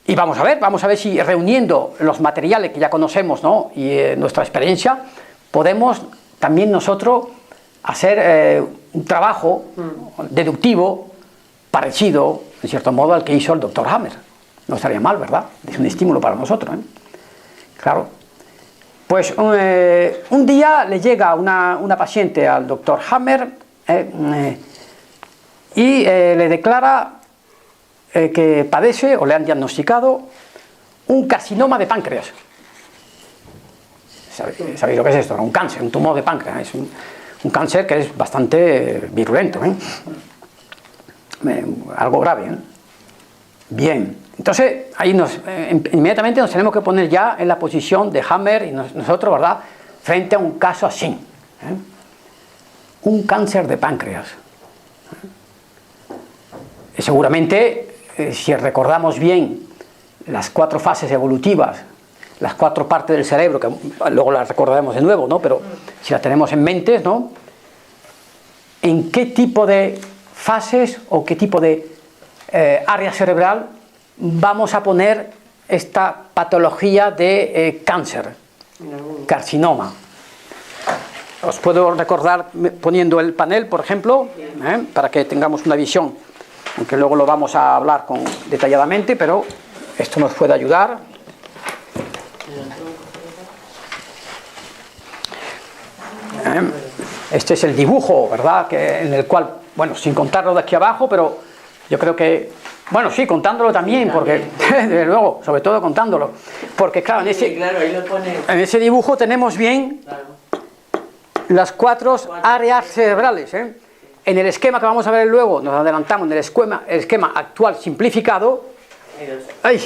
Y vamos a ver si reuniendo los materiales que ya conocemos, ¿no? Y nuestra experiencia, podemos también nosotros hacer un trabajo deductivo parecido, en cierto modo, al que hizo el doctor Hammer. No estaría mal, ¿verdad? Es un estímulo para nosotros, ¿eh? Claro. Pues un día le llega una paciente al doctor Hammer y le declara que padece o le han diagnosticado un carcinoma de páncreas. ¿Sabéis lo que es esto? Un cáncer, un tumor de páncreas. Es un cáncer que es bastante virulento, ¿eh? Algo grave, ¿eh? Bien, entonces ahí inmediatamente nos tenemos que poner ya en la posición de Hammer y nosotros, ¿verdad?, frente a un caso así, ¿eh? Un cáncer de páncreas. Seguramente, si recordamos bien las 4 fases evolutivas, las 4 partes del cerebro, que luego las recordaremos de nuevo, ¿no? Pero si las tenemos en mente, ¿no?, ¿en qué tipo de fases o qué tipo de área cerebral vamos a poner esta patología de cáncer, carcinoma? Os puedo recordar poniendo el panel, por ejemplo, para que tengamos una visión, aunque luego lo vamos a hablar detalladamente, pero esto nos puede ayudar. Este es el dibujo, ¿verdad?, en el cual, bueno, sin contarlo de aquí abajo, pero yo creo que, bueno, sí, contándolo también, porque, desde luego, sobre todo contándolo, porque claro, en ese dibujo tenemos bien las 4 áreas cerebrales, ¿eh? En el esquema que vamos a ver luego, nos adelantamos en el esquema actual simplificado. ¡Ay!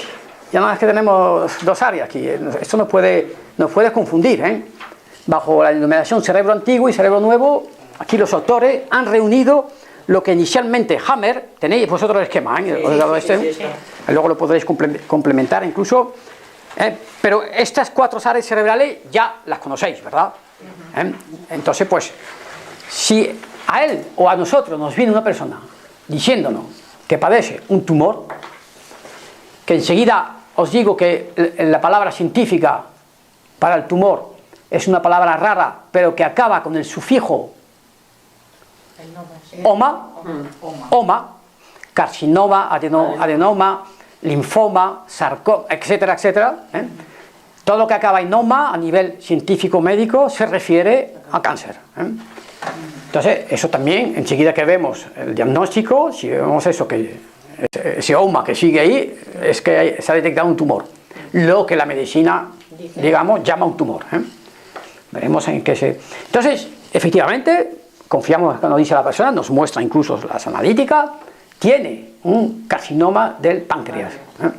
Ya nada más que tenemos 2 áreas aquí. Esto nos puede confundir, ¿eh? Bajo la denominación cerebro antiguo y cerebro nuevo, aquí los autores han reunido lo que inicialmente Hammer, tenéis vosotros el esquema, ¿eh? Sí. Luego lo podréis complementar incluso, pero estas 4 áreas cerebrales ya las conocéis, ¿verdad? Entonces, pues, si a él o a nosotros nos viene una persona diciéndonos que padece un tumor, que enseguida os digo que la palabra científica para el tumor es una palabra rara, pero que acaba con el sufijo oma, carcinoma, adenoma, linfoma, sarcoma, etcétera, etcétera, ¿eh? Todo lo que acaba en oma a nivel científico médico se refiere a cáncer, ¿eh? Entonces, eso también, enseguida que vemos el diagnóstico, si vemos eso, que ese oma que sigue ahí, es que se ha detectado un tumor. Lo que la medicina, digamos, llama un tumor, ¿eh? Veremos en qué se... Entonces, efectivamente, confiamos cuando dice la persona, nos muestra incluso las analíticas, tiene un carcinoma del páncreas, ¿eh?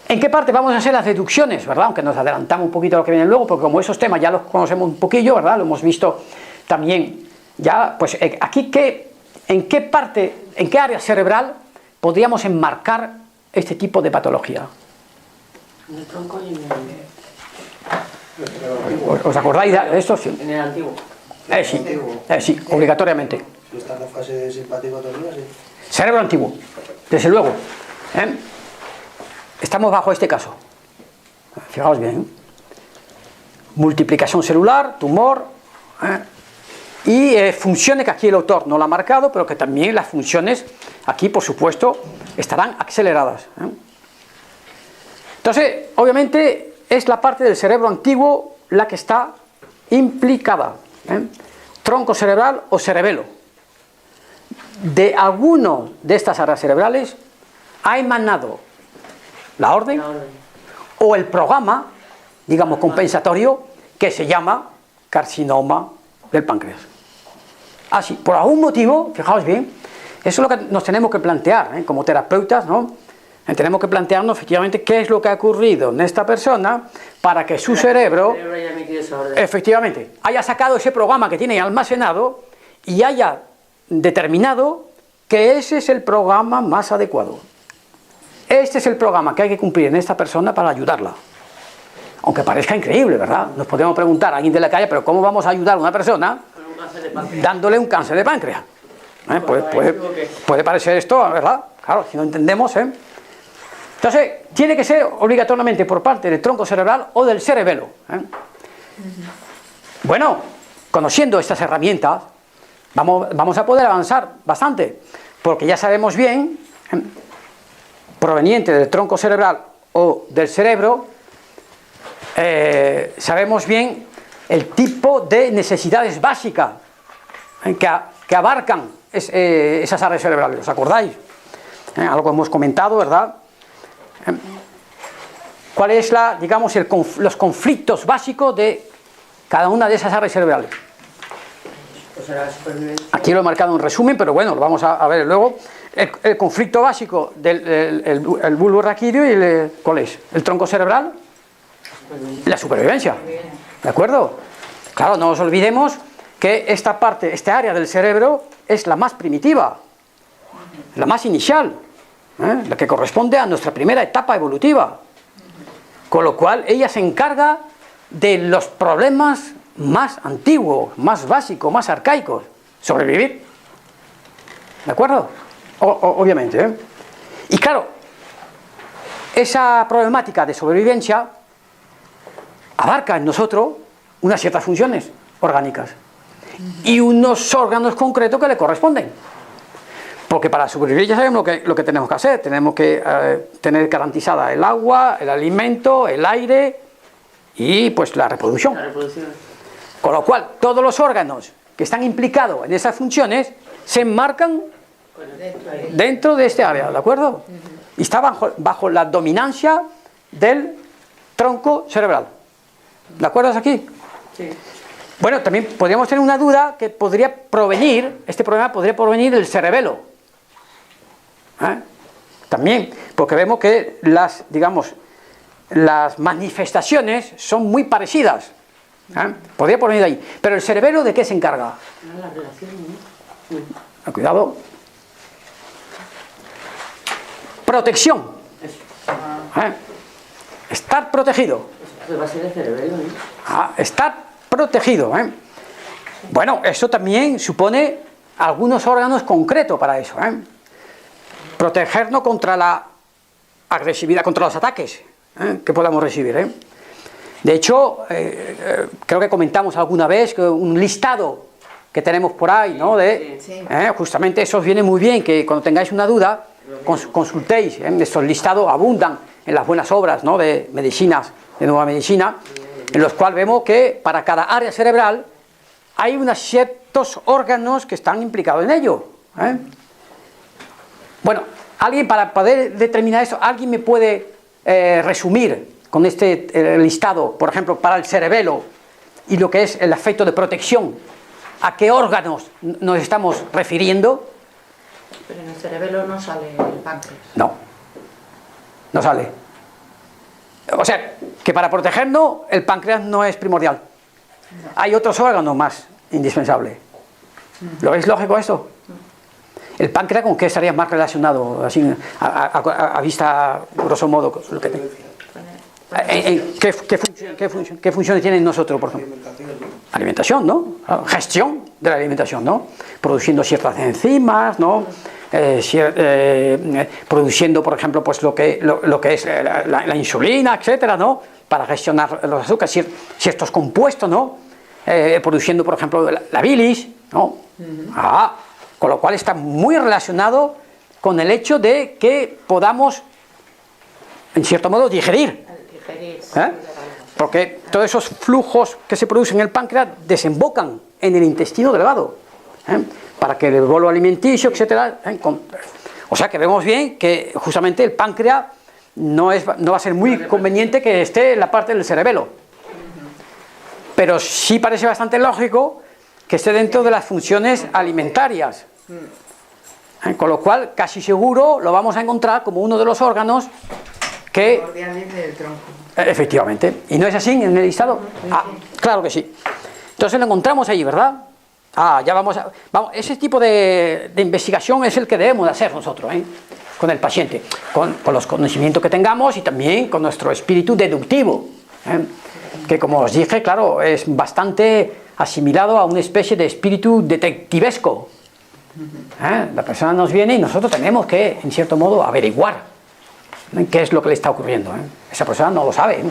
¿En qué parte vamos a hacer las deducciones, verdad? Aunque nos adelantamos un poquito a lo que viene luego, porque como esos temas ya los conocemos un poquillo, ¿verdad? Lo hemos visto también ya, pues aquí, ¿en qué parte, en qué área cerebral podríamos enmarcar este tipo de patología? En el tronco y en el... ¿Os acordáis de esto? Sí. En el antiguo. Sí, obligatoriamente. Si está en la fase de simpaticotonía, sí. Cerebro antiguo, desde luego, ¿eh? Estamos bajo este caso. Fijaos bien, ¿eh? Multiplicación celular, tumor, y funciones que aquí el autor no lo ha marcado, pero que también las funciones aquí, por supuesto, estarán aceleradas, ¿eh? Entonces, obviamente, es la parte del cerebro antiguo la que está implicada, ¿eh? Tronco cerebral o cerebelo. De alguno de estas áreas cerebrales ha emanado la orden o el programa, digamos, compensatorio, que se llama carcinoma del páncreas. Así, por algún motivo, fijaos bien, eso es lo que nos tenemos que plantear, ¿eh? Como terapeutas, ¿no? Tenemos que plantearnos efectivamente qué es lo que ha ocurrido en esta persona para que su cerebro efectivamente haya sacado ese programa que tiene almacenado y haya determinado que ese es el programa más adecuado. Este es el programa que hay que cumplir en esta persona para ayudarla. Aunque parezca increíble, ¿verdad? Nos podemos preguntar a alguien de la calle, pero ¿cómo vamos a ayudar a una persona dándole un cáncer de páncreas? Puede parecer esto, ¿verdad? Claro, si no entendemos, ¿eh? Entonces, tiene que ser obligatoriamente por parte del tronco cerebral o del cerebelo, ¿eh? Bueno, conociendo estas herramientas, vamos a poder avanzar bastante, porque ya sabemos bien, proveniente del tronco cerebral o del cerebro, sabemos bien el tipo de necesidades básicas que abarcan esas áreas cerebrales. ¿Os acordáis? Algo que hemos comentado, ¿verdad? ¿Cuál es los conflictos básicos de cada una de esas áreas cerebrales? Aquí lo he marcado en resumen, pero bueno, lo vamos a ver luego. El conflicto básico del bulbo raquídeo y ¿cuál es? El tronco cerebral. La supervivencia. ¿De acuerdo? Claro, no nos olvidemos que esta área del cerebro es la más primitiva, la más inicial, la que corresponde a nuestra primera etapa evolutiva. Con lo cual ella se encarga de los problemas más antiguos, más básicos, más arcaicos. Sobrevivir. ¿De acuerdo? Obviamente, ¿eh? Y claro, esa problemática de sobrevivencia abarca en nosotros unas ciertas funciones orgánicas y unos órganos concretos que le corresponden. Porque para sobrevivir ya sabemos lo que tenemos que hacer. Tenemos que tener garantizada el agua, el alimento, el aire y pues la reproducción. Con lo cual, todos los órganos que están implicados en esas funciones se enmarcan dentro de este área, ¿de acuerdo? Y está bajo la dominancia del tronco cerebral. ¿De acuerdo hasta aquí? Sí. Bueno, también podríamos tener una duda que podría provenir, este problema podría provenir del cerebelo. También, porque vemos que las manifestaciones son muy parecidas. Podría provenir de ahí. Pero el cerebelo, ¿de qué se encarga? La relación, ¿no? Cuidado. Protección. Estar protegido. Eso va a ser el cerebelo, ¿no? Estar protegido. Bueno, eso también supone algunos órganos concretos para eso. Protegernos contra la agresividad, contra los ataques que podamos recibir. De hecho, creo que comentamos alguna vez que un listado que tenemos por ahí, ¿no? Justamente eso os viene muy bien, que cuando tengáis una duda, consultéis. Estos listados abundan en las buenas obras, ¿no? De medicinas, de nueva medicina, en los cuales vemos que para cada área cerebral hay unos ciertos órganos que están implicados en ello. Bueno, alguien, para poder determinar eso, ¿alguien me puede resumir con este listado, por ejemplo, para el cerebelo y lo que es el efecto de protección? ¿A qué órganos nos estamos refiriendo? Pero en el cerebelo no sale el páncreas. No sale. O sea, que para protegernos el páncreas no es primordial. No. Hay otros órganos más indispensables. ¿Lo veis lógico esto? ¿El páncreas con qué estaría más relacionado, así, a vista, grosso modo? ¿Qué funciones tiene en nosotros, por ejemplo? Alimentación, ¿no? Gestión de la alimentación, ¿no? Produciendo ciertas enzimas, ¿no? Produciendo, por ejemplo, pues lo que es la insulina, etcétera, ¿no? Para gestionar los azúcares, ciertos compuestos, ¿no? Produciendo, por ejemplo, la bilis, ¿no? Con lo cual está muy relacionado con el hecho de que podamos, en cierto modo, digerir. Porque todos esos flujos que se producen en el páncreas desembocan en el intestino delgado, para que el bolo alimenticio, etcétera. O sea que vemos bien que justamente el páncreas no va a ser muy conveniente que esté en la parte del cerebelo, pero sí parece bastante lógico que esté dentro de las funciones alimentarias, con lo cual casi seguro lo vamos a encontrar como uno de los órganos que... Primordialmente del tronco. Efectivamente. ¿Y no es así en el listado? Claro que sí. Entonces lo encontramos ahí, ¿verdad? Ya vamos, ese tipo de investigación es el que debemos de hacer nosotros, con el paciente, con los conocimientos que tengamos y también con nuestro espíritu deductivo, Que como os dije, claro, es bastante asimilado a una especie de espíritu detectivesco. La persona nos viene y nosotros tenemos que, en cierto modo, averiguar qué es lo que le está ocurriendo. Esa persona no lo sabe.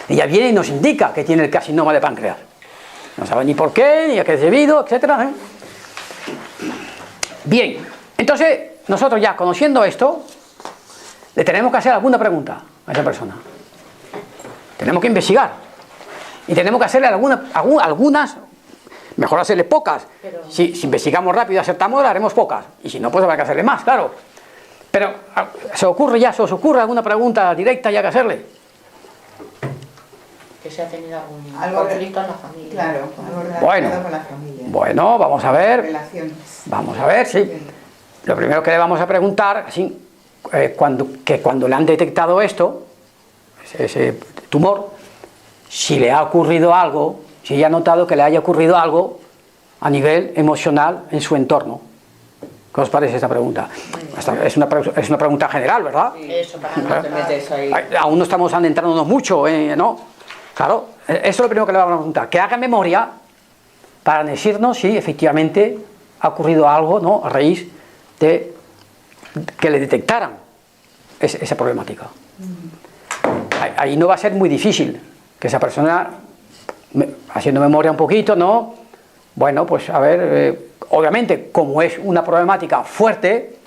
Ella viene y nos indica que tiene el carcinoma de páncreas. No sabe ni por qué, ni a qué es debido, etc. Bien, entonces nosotros ya conociendo esto, le tenemos que hacer alguna pregunta a esa persona. Tenemos que investigar. Y tenemos que hacerle algunas, mejor hacerle pocas. Si investigamos rápido y acertamos, haremos pocas. Y si no, pues habrá que hacerle más, claro. Pero ¿se os ocurre alguna pregunta directa ya que hacerle? Que se ha tenido algún conflicto en la familia. Claro, algo relacionado con la familia. Bueno, vamos a ver. Relaciones. Vamos a ver, sí. Lo primero que le vamos a preguntar, así, cuando le han detectado esto, ese tumor, si le ha ocurrido algo, si ella ha notado que le haya ocurrido algo a nivel emocional en su entorno. ¿Qué os parece esta pregunta? Es una pregunta general, ¿verdad? Sí, eso, para no te metes ahí. Aún no estamos adentrándonos mucho, ¿no? Claro, eso es lo primero que le vamos a preguntar. Que haga memoria para decirnos si efectivamente ha ocurrido algo, ¿no?, a raíz de que le detectaran esa problemática. Ahí no va a ser muy difícil que esa persona, haciendo memoria un poquito, ¿no? Bueno, pues a ver, obviamente, como es una problemática fuerte,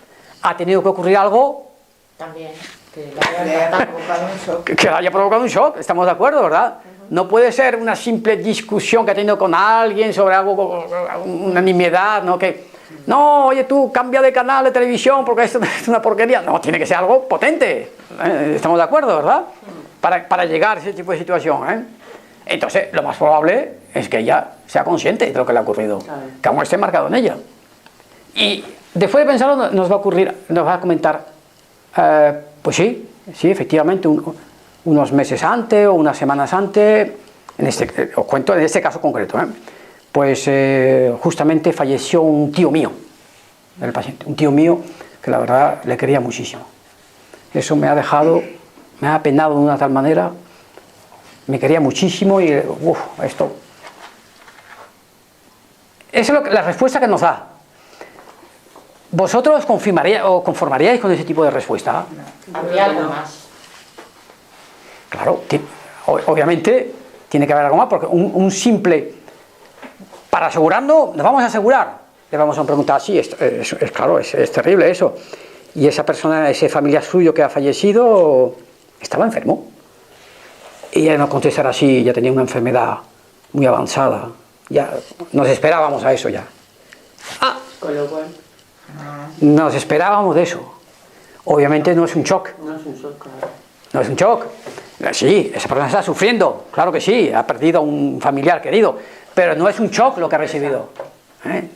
ha tenido que ocurrir algo También, que Le haya provocado un shock. que haya provocado un shock, estamos de acuerdo, ¿verdad? No puede ser una simple discusión que ha tenido con alguien sobre algo, una nimiedad, ¿no? No, oye tú, cambia de canal de televisión porque esto es una porquería. No, tiene que ser algo potente. Estamos de acuerdo, ¿verdad? Para llegar a ese tipo de situación. Entonces, lo más probable es que ella sea consciente de lo que le ha ocurrido, que aún esté marcado en ella. Y después de pensarlo, nos va a comentar, pues sí, efectivamente, unos meses antes o unas semanas antes, os cuento en este caso concreto, pues justamente falleció un tío mío del paciente, un tío mío que la verdad le quería muchísimo. Eso me ha apenado de una tal manera, me quería muchísimo y esto. Esa es la respuesta que nos da. ¿Vosotros conformaríais con ese tipo de respuesta? habría algo más. Claro, obviamente tiene que haber algo más, porque un simple, para asegurarnos, nos vamos a asegurar, le vamos a preguntar, sí, claro, es terrible eso, y esa persona, ese familiar suyo que ha fallecido, estaba enfermo, y ella no contestará así, ya tenía una enfermedad muy avanzada, ya nos esperábamos a eso ya. Con lo cual, Nos esperábamos de eso. Obviamente no es un shock. no es un shock, claro. No es un shock. Sí, esa persona está sufriendo, claro que sí, ha perdido a un familiar querido, pero no es un shock lo que ha recibido.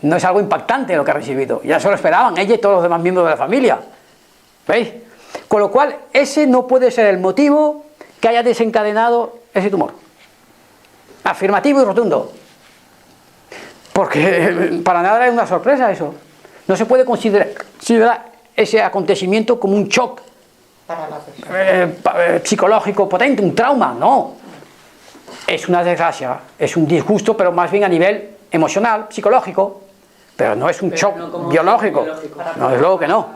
No es algo impactante lo que ha recibido. Ya se lo esperaban ella y todos los demás miembros de la familia. ¿Veis? Con lo cual, ese no puede ser el motivo que haya desencadenado ese tumor. Afirmativo y rotundo. Porque para nada es una sorpresa eso. No se puede considerar ese acontecimiento como un shock Para la persona. psicológico potente, un trauma, no. Es una desgracia, es un disgusto, pero más bien a nivel emocional, psicológico, pero no es un shock no como biológico. biológico. No, desde luego que no.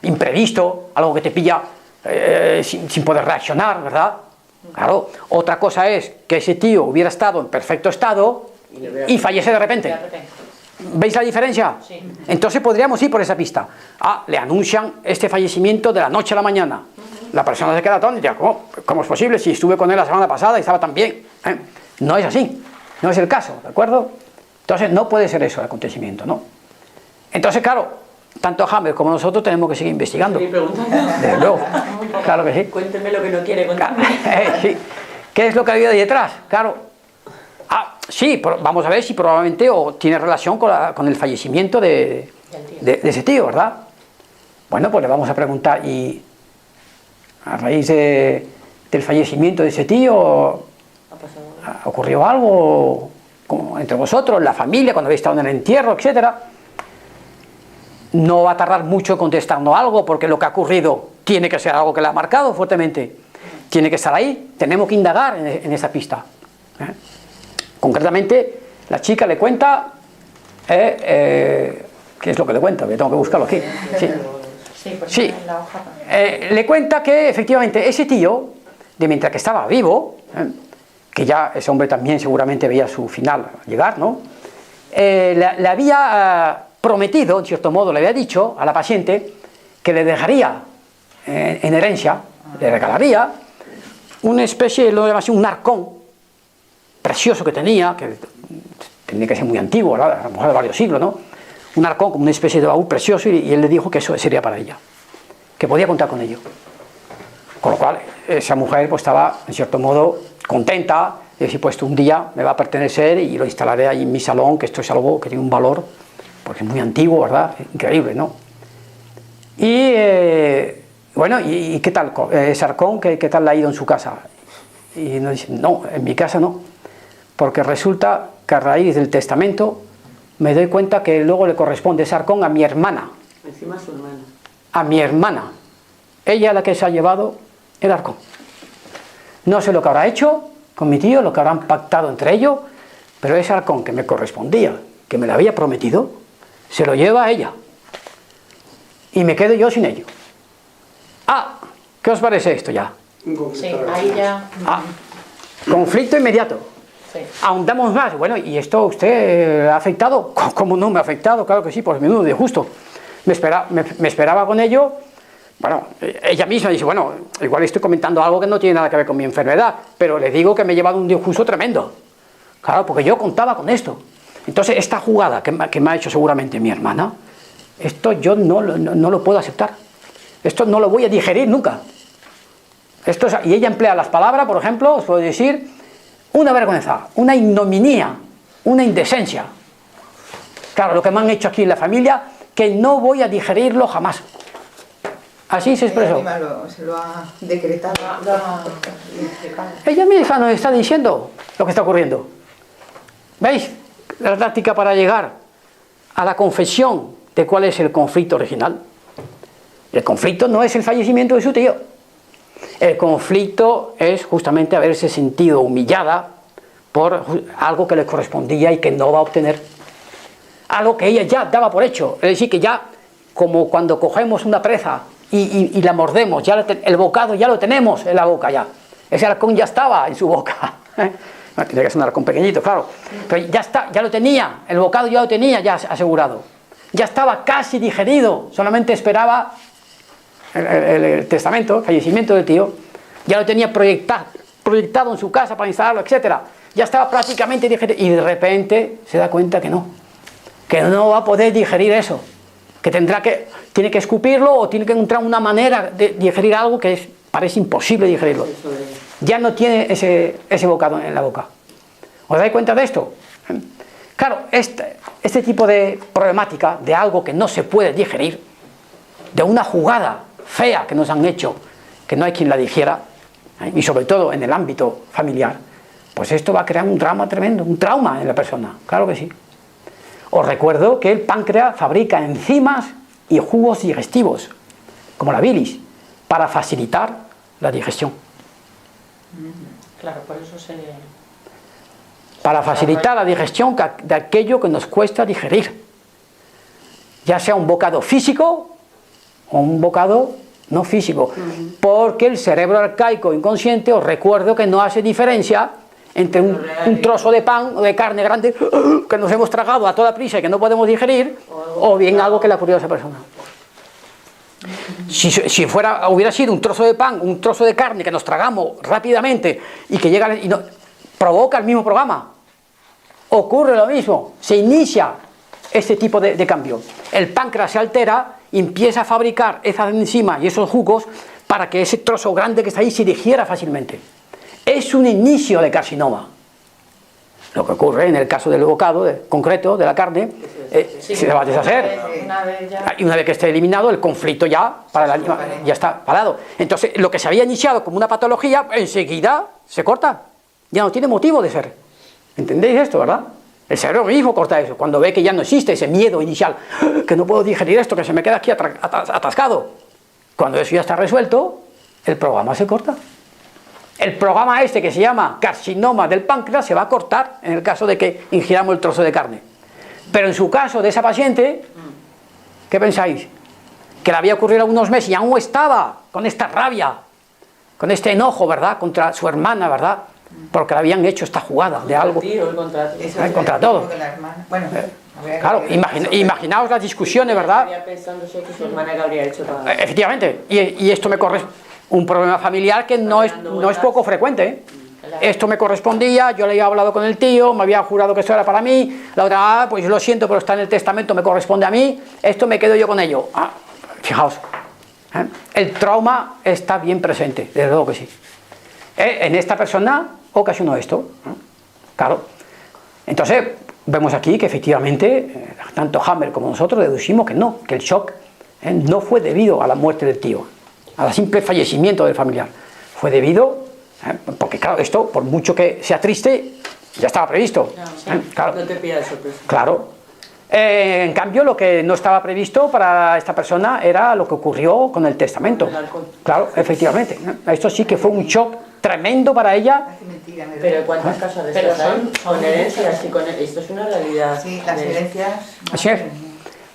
Imprevisto, algo que te pilla sin poder reaccionar, ¿verdad? Claro, otra cosa es que ese tío hubiera estado en perfecto estado y fallece de repente. ¿Veis la diferencia? Sí. Entonces podríamos ir por esa pista. Le anuncian este fallecimiento de la noche a la mañana. La persona se queda atónita. ¿Cómo es posible si estuve con él la semana pasada y estaba tan bien? No es así, no es el caso, ¿de acuerdo? Entonces no puede ser eso el acontecimiento, ¿no? Entonces, claro, tanto Hammer como nosotros tenemos que seguir investigando. Estoy preguntando. Desde luego, claro que sí. Cuénteme lo que no quiere contarme. Sí. ¿Qué es lo que había detrás? Claro. Sí, vamos a ver si probablemente tiene relación con el fallecimiento de ese tío, ¿verdad? Bueno, pues le vamos a preguntar, ¿y a raíz del fallecimiento de ese tío ocurrió algo entre vosotros, la familia, cuando habéis estado en el entierro, etcétera? No va a tardar mucho en contestarnos algo, porque lo que ha ocurrido tiene que ser algo que le ha marcado fuertemente. tiene que estar ahí, tenemos que indagar en esa pista. Concretamente, la chica le cuenta, ¿qué es lo que le cuenta? Yo tengo que buscarlo aquí. Sí. Le cuenta que efectivamente ese tío, de mientras que estaba vivo, que ya ese hombre también seguramente veía su final llegar, ¿no? Le había prometido, en cierto modo, le había dicho a la paciente que le dejaría en herencia, le regalaría una especie, lo llama así, un arcón precioso que tenía que ser muy antiguo, ¿verdad? A lo mejor de varios siglos, ¿no? Un arcón como una especie de baúl precioso, y él le dijo que eso sería para ella, que podía contar con ello. Con lo cual, esa mujer pues estaba, en cierto modo, contenta de decir, pues un día me va a pertenecer y lo instalaré ahí en mi salón, que esto es algo que tiene un valor, porque es muy antiguo, ¿verdad? Increíble, ¿no? Y bueno, ¿y qué tal? Ese arcón, ¿qué tal le ha ido en su casa? Y nos dice, no, en mi casa no, porque resulta que a raíz del testamento me doy cuenta que luego le corresponde ese arcón a mi hermana. Encima su hermana. A mi hermana. Ella es la que se ha llevado el arcón. No sé lo que habrá hecho con mi tío, lo que habrán pactado entre ellos, pero ese arcón que me correspondía, que me lo había prometido, se lo lleva a ella. Y me quedo yo sin ello. Ah, ¿qué os parece esto ya? Sí, ahí ya. Ah, conflicto inmediato. Sí. Ahondamos más. Bueno, ¿y esto a usted ha afectado? ¿Cómo no me ha afectado? Claro que sí, pues menudo de justo. Me esperaba con ello. Bueno, ella misma dice, bueno, igual estoy comentando algo que no tiene nada que ver con mi enfermedad, pero le digo que me he llevado un disgusto tremendo. Claro, porque yo contaba con esto. Entonces, esta jugada que me ha hecho seguramente mi hermana, esto yo no lo puedo aceptar. Esto no lo voy a digerir nunca. Y ella emplea las palabras, por ejemplo, os puedo decir, una vergüenza, una ignominia, una indecencia. Claro, lo que me han hecho aquí en la familia, que no voy a digerirlo jamás. Así se expresó. Se lo ha decretado. Ella misma nos está diciendo lo que está ocurriendo. ¿Veis? La táctica para llegar a la confesión de cuál es el conflicto original. El conflicto no es el fallecimiento de su tío. El conflicto es justamente haberse sentido humillada por algo que le correspondía y que no va a obtener. Algo que ella ya daba por hecho. Es decir, que ya, como cuando cogemos una presa y la mordemos, ya el bocado ya lo tenemos en la boca ya. Ese arcón ya estaba en su boca. Bueno, tiene que ser un arcón pequeñito, claro. Pero ya está, ya lo tenía, el bocado ya lo tenía ya asegurado. Ya estaba casi digerido, solamente esperaba el testamento, el fallecimiento del tío. Ya lo tenía proyectado en su casa para instalarlo, etc. Ya estaba prácticamente digerido y de repente se da cuenta que no va a poder digerir eso. Que tiene que escupirlo o tiene que encontrar una manera de digerir algo que parece imposible digerirlo. Ya no tiene ese bocado en la boca. ¿Os dais cuenta de esto? Claro, este tipo de problemática, de algo que no se puede digerir, de una jugada fea que nos han hecho, que no hay quien la digiera, y sobre todo en el ámbito familiar, pues esto va a crear un drama tremendo, un trauma en la persona, claro que sí. Os recuerdo que el páncreas fabrica enzimas y jugos digestivos, como la bilis, para facilitar la digestión. Claro, por eso se... Para facilitar la digestión de aquello que nos cuesta digerir. Ya sea un bocado físico o un bocado no físico. Porque el cerebro arcaico inconsciente, os recuerdo que no hace diferencia entre un trozo de pan o de carne grande que nos hemos tragado a toda prisa y que no podemos digerir, o bien algo que le ha ocurrido a esa persona. Si hubiera sido un trozo de pan, un trozo de carne que nos tragamos rápidamente y que llega y provoca el mismo programa, ocurre lo mismo, se inicia este tipo de cambio. El páncreas se altera y empieza a fabricar esas enzimas y esos jugos para que ese trozo grande que está ahí se digiera fácilmente. Es un inicio de carcinoma. Lo que ocurre en el caso del bocado concreto de la carne, se va a deshacer. Y una vez que esté eliminado, el conflicto ya está parado. Entonces, lo que se había iniciado como una patología, enseguida se corta. Ya no tiene motivo de ser. ¿Entendéis esto, verdad? El cerebro mismo corta eso. Cuando ve que ya no existe ese miedo inicial, que no puedo digerir esto, que se me queda aquí atascado. Cuando eso ya está resuelto, el programa se corta. el programa este que se llama carcinoma del páncreas se va a cortar en el caso de que ingiramos el trozo de carne. Pero en su caso de esa paciente, ¿qué pensáis? Que le había ocurrido unos meses y aún estaba con esta rabia, con este enojo, ¿verdad? Contra su hermana, ¿verdad? Porque le habían hecho esta jugada de algo. Contra todo. Bueno, claro, imaginaos las discusiones, ¿verdad? Efectivamente, y esto me corresponde, un problema familiar que no es poco frecuente, ¿eh? Esto me correspondía, yo le había hablado con el tío, me había jurado que esto era para mí, la otra, pues lo siento, pero está en el testamento, me corresponde a mí, esto me quedo yo con ello. Fijaos, el trauma está bien presente, desde luego que sí. En esta persona ocasionó esto, claro. Entonces, vemos aquí que efectivamente, tanto Hammer como nosotros deducimos que no, que el shock no fue debido a la muerte del tío, al simple fallecimiento del familiar, fue debido, porque claro, esto, por mucho que sea triste, ya estaba previsto. Claro. No te pillas de sorpresa. Claro. En cambio, lo que no estaba previsto para esta persona era lo que ocurrió con el testamento. Claro, efectivamente. Esto sí que fue un shock tremendo para ella. Pero ¿cuántos casos de estos son? Con herencias y con... Esto es una realidad. Sí, las herencias... Así es.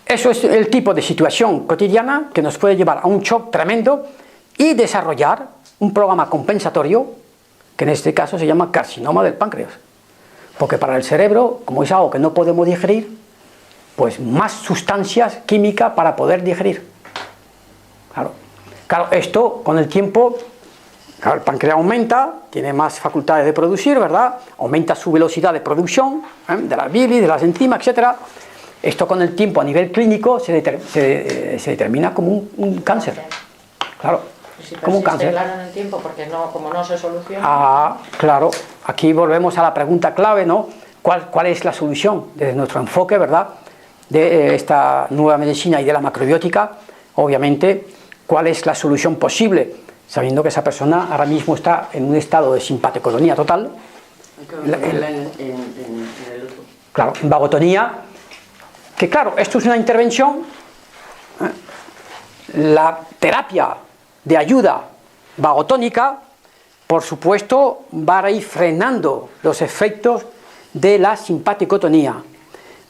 Eso es el tipo de situación cotidiana que nos puede llevar a un shock tremendo y desarrollar un programa compensatorio que en este caso se llama carcinoma del páncreas. Porque para el cerebro, como es algo que no podemos digerir, pues más sustancias químicas para poder digerir. Claro, esto con el tiempo, claro, el páncreas aumenta, tiene más facultades de producir, ¿verdad? Aumenta su velocidad de producción, de las bilis, de las enzimas, etc. Esto con el tiempo a nivel clínico se determina como un cáncer. Claro, si como un cáncer. Claro, en el tiempo, porque no, como no se soluciona. Claro, aquí volvemos a la pregunta clave, ¿no? ¿Cuál es la solución desde nuestro enfoque, ¿verdad? De esta nueva medicina y de la macrobiótica? Obviamente, ¿cuál es la solución posible? Sabiendo que esa persona ahora mismo está en un estado de simpaticotonía total. Claro, en vagotonía. Que claro, esto es una intervención. La terapia de ayuda vagotónica, por supuesto, va a ir frenando los efectos de la simpaticotonía.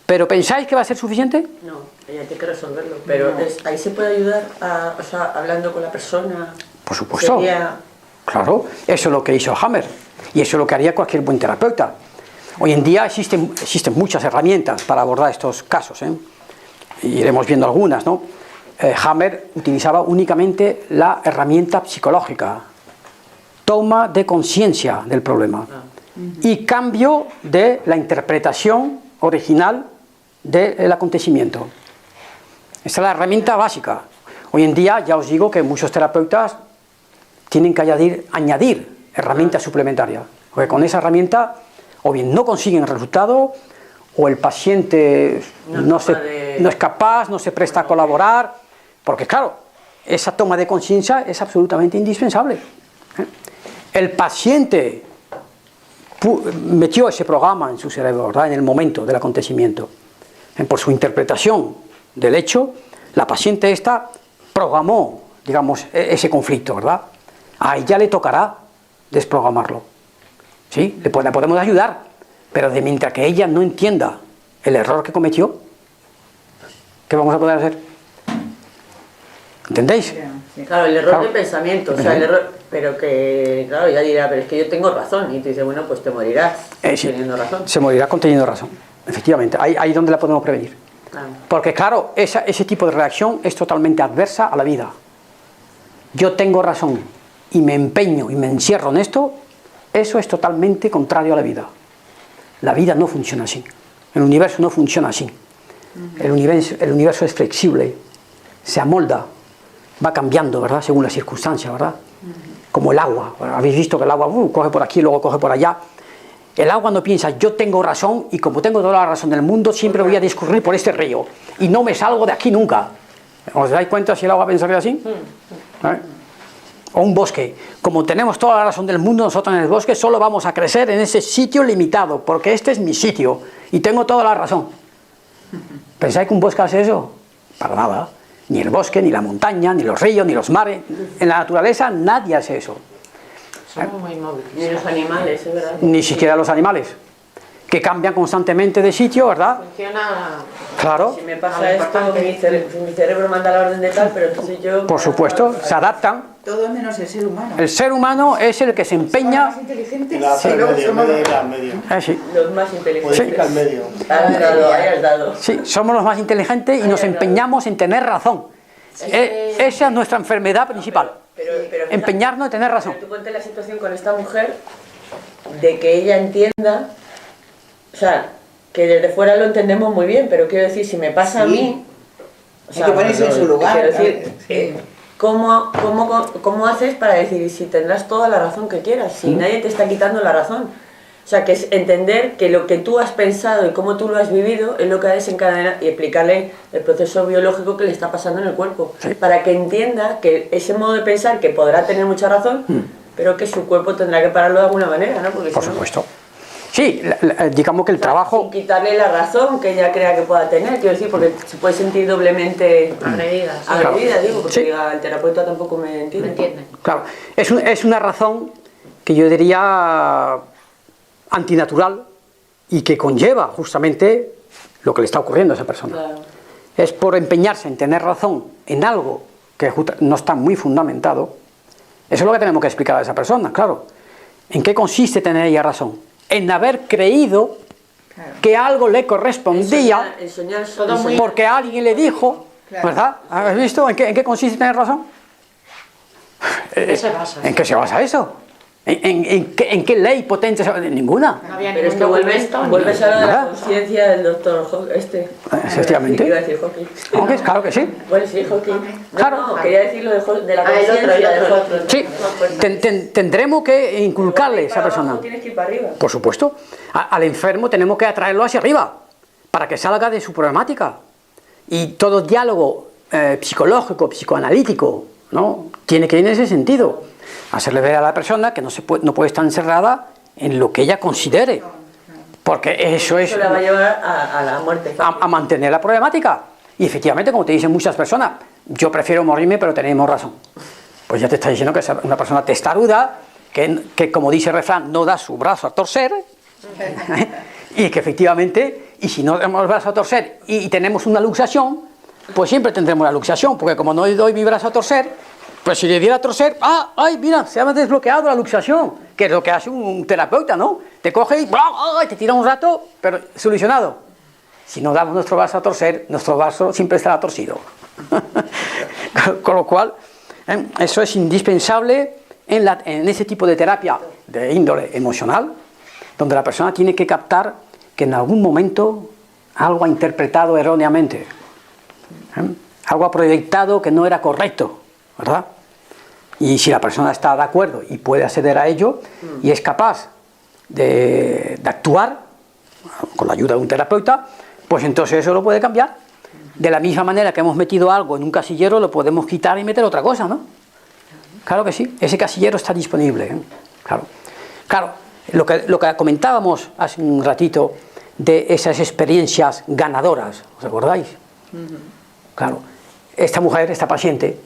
¿Pero pensáis que va a ser suficiente? No, hay que resolverlo. Pero ahí se puede ayudar, hablando con la persona. Por supuesto. Claro, eso es lo que hizo Hammer. Y eso es lo que haría cualquier buen terapeuta. Hoy en día existen muchas herramientas para abordar estos casos, y iremos viendo algunas, ¿no? Hammer utilizaba únicamente la herramienta psicológica, toma de conciencia del problema y cambio de la interpretación original del acontecimiento. Esta es la herramienta básica. Hoy en día ya os digo que muchos terapeutas tienen que añadir herramientas suplementarias, porque con esa herramienta o bien no consiguen resultado, o el paciente no es capaz, no se presta a colaborar, porque claro, esa toma de conciencia es absolutamente indispensable. El paciente metió ese programa en su cerebro, ¿verdad?, en el momento del acontecimiento. Por su interpretación del hecho, la paciente esta programó, digamos, ese conflicto, ¿verdad? A ella le tocará desprogramarlo. ¿Sí? La podemos ayudar, pero mientras que ella no entienda el error que cometió, ¿qué vamos a poder hacer? ¿Entendéis? Claro, el error de pensamiento, o sea, el error, pero que, claro, ya dirá, pero es que yo tengo razón, y tú dices, bueno, pues te morirás teniendo razón. Se morirá teniendo razón, efectivamente, ahí es donde la podemos prevenir. Porque claro, ese tipo de reacción es totalmente adversa a la vida. Yo tengo razón y me empeño y me encierro en esto, eso es totalmente contrario a la vida. La vida no funciona así, el universo no funciona así. El universo es flexible, se amolda, va cambiando, ¿verdad?, según las circunstancias, ¿verdad? Como el agua. Habéis visto que el agua coge por aquí, luego coge por allá. El agua no piensa, yo tengo razón, y como tengo toda la razón del mundo, siempre voy a discurrir por este río, y no me salgo de aquí nunca. ¿Os dais cuenta si el agua pensaría así? O un bosque. Como tenemos toda la razón del mundo, nosotros en el bosque solo vamos a crecer en ese sitio limitado, porque este es mi sitio, y tengo toda la razón. ¿Pensáis que un bosque hace eso? Para nada. Ni el bosque, ni la montaña, ni los ríos, ni los mares. En la naturaleza nadie hace eso. Somos muy móviles. Ni los animales, es verdad. Ni siquiera los animales, que cambian constantemente de sitio, ¿verdad? Funciona. Claro, Si me pasa esto, mi cerebro manda la orden de tal, pero entonces yo... por supuesto, se adaptan. Todo menos el ser humano. El ser humano es el que se Somos empeña... más inteligentes, Y la pero luego medio, somos medio, al medio. Sí, Los más inteligentes. Modifica al medio. Ahí has dado. sí, somos los más inteligentes y nos empeñamos en tener razón. Esa es nuestra enfermedad principal. Pero Empeñarnos en tener razón. Pero tú ponte la situación con esta mujer de que ella entienda, o sea, que desde fuera lo entendemos muy bien, pero quiero decir, si me pasa a mí, o sea, hay que ponerse en su lugar. quiero decir, Sí. ¿cómo haces para decir si tendrás toda la razón que quieras? Si nadie te está quitando la razón. O sea, que es entender que lo que tú has pensado y cómo tú lo has vivido es lo que ha desencadenado y explicarle el proceso biológico que le está pasando en el cuerpo. Sí. Para que entienda que ese modo de pensar, que podrá tener mucha razón, pero que su cuerpo tendrá que pararlo de alguna manera, ¿no? Porque Por si no, supuesto. Sí, digamos que el trabajo... sin quitarle la razón que ella crea que pueda tener, quiero decir, porque se puede sentir doblemente Agredida. Sí. agredida, digo, porque Sí. diga, el terapeuta tampoco me ¿Me entiende. entienden? Claro, es una razón que yo diría antinatural y que conlleva justamente lo que le está ocurriendo a esa persona. Claro. Es por empeñarse en tener razón en algo que no está muy fundamentado. Eso es lo que tenemos que explicar a esa persona, claro. ¿En qué consiste tener ella razón? En haber creído Claro. que algo le correspondía El soñar Todo muy- porque alguien le dijo, Claro. ¿verdad? ¿Has visto en qué consiste tener razón? ¿En qué se basa? ¿En qué se basa eso? ¿En qué ley potente? Ninguna. No había Pero es que ningún vuelves documento, a lo de la Nada. conciencia del doctor Efectivamente. Iba a decir Hawking. ¿Cómo que? Claro que sí. Bueno, sí, Hawking. Claro. No, quería decir lo de la Ah, el otro, conciencia el de otro. Hawking. Sí, tendremos que inculcarle a esa Para persona. abajo tienes que ir para arriba. Por supuesto. Al enfermo tenemos que atraerlo hacia arriba, para que salga de su problemática. Y todo diálogo psicológico, psicoanalítico, ¿no? Tiene que ir en ese sentido. Hacerle ver a la persona que no puede estar encerrada en lo que ella considere. Porque eso es Eso la va a llevar a la muerte. a mantener la problemática. Y efectivamente, como te dicen muchas personas, yo prefiero morirme, pero tenemos razón. Pues ya te está diciendo que es una persona testaruda, que como dice el refrán, no da su brazo a torcer, y que efectivamente, y si no damos el brazo a torcer y tenemos una luxación, pues siempre tendremos la luxación, porque como no doy mi brazo a torcer, pues si le diera a torcer, ¡ay, mira! Se ha desbloqueado la luxación, que es lo que hace un terapeuta, ¿no? Te coge y ¡ay! Te tira un rato, pero solucionado. Si no damos nuestro brazo a torcer, nuestro brazo siempre estará torcido. Con lo cual, eso es indispensable en ese tipo de terapia de índole emocional, donde la persona tiene que captar que en algún momento algo ha interpretado erróneamente, algo ha proyectado que no era correcto, ¿verdad? Y si la persona está de acuerdo y puede acceder a ello y es capaz de actuar con la ayuda de un terapeuta, pues entonces eso lo puede cambiar. De la misma manera que hemos metido algo en un casillero, lo podemos quitar y meter otra cosa, ¿no? Claro que sí, ese casillero está disponible, ¿eh? Claro, lo que comentábamos hace un ratito de esas experiencias ganadoras, ¿os acordáis? Claro, esta mujer, esta paciente,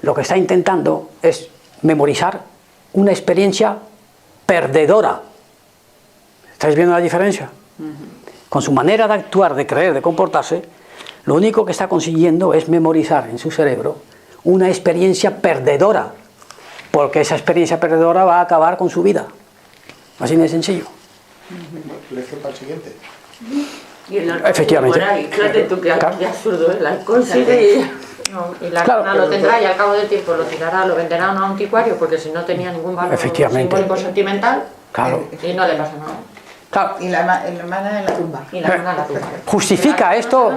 lo que está intentando es memorizar una experiencia perdedora. ¿Estáis viendo la diferencia? Con su manera de actuar, de creer, de comportarse, lo único que está consiguiendo es memorizar en su cerebro una experiencia perdedora, porque esa experiencia perdedora va a acabar con su vida. Así de sencillo. Lección para el siguiente. Y el alcohol, Efectivamente. por ahí, fíjate tú, qué Claro. absurdo, el alcohol sigue. No, y la Claro. persona lo tendrá y al cabo del tiempo lo tirará, lo venderá a un anticuario porque si no tenía ningún valor Efectivamente. simbólico sentimental Claro. y no le pasa nada. Claro. Y la hermana en la tumba. Y la mano a la tumba. Justifica esto.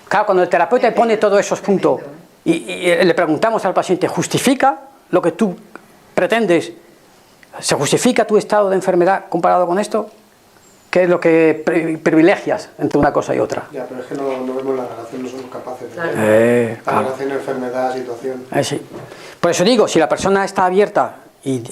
Claro, cuando el terapeuta pone todos esos puntos y le preguntamos al paciente, ¿justifica lo que tú pretendes? ¿Se justifica tu estado de enfermedad comparado con esto? ¿Qué es lo que privilegias entre una cosa y otra? Ya, pero es que no vemos la relación, no somos capaces de Claro. ver la Claro. relación enfermedad-situación. Sí. Por eso digo, si la persona está abierta y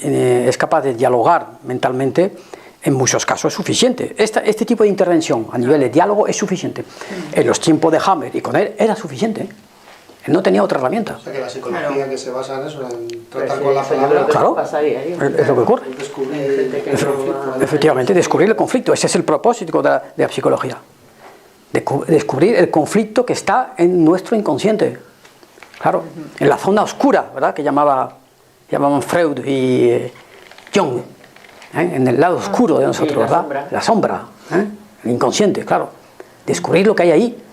es capaz de dialogar mentalmente, en muchos casos es suficiente. Este tipo de intervención a nivel de diálogo es suficiente. En los tiempos de Hammer y con él era suficiente. Él no tenía otra herramienta. O sea que la psicología que se basa en eso, en tratar Pues sí, con la eso yo palabra, creo que Claro. pasa ahí, Es lo que ocurre. es descubrir Gente que el no conflicto. va- Efectivamente, descubrir el conflicto. Ese es el propósito de la psicología. Descubrir el conflicto que está en nuestro inconsciente. Claro, en la zona oscura, ¿verdad? Que llamaban Freud y Jung. En el lado oscuro de nosotros, sí, la ¿verdad? sombra. La sombra, el inconsciente, claro. Descubrir lo que hay ahí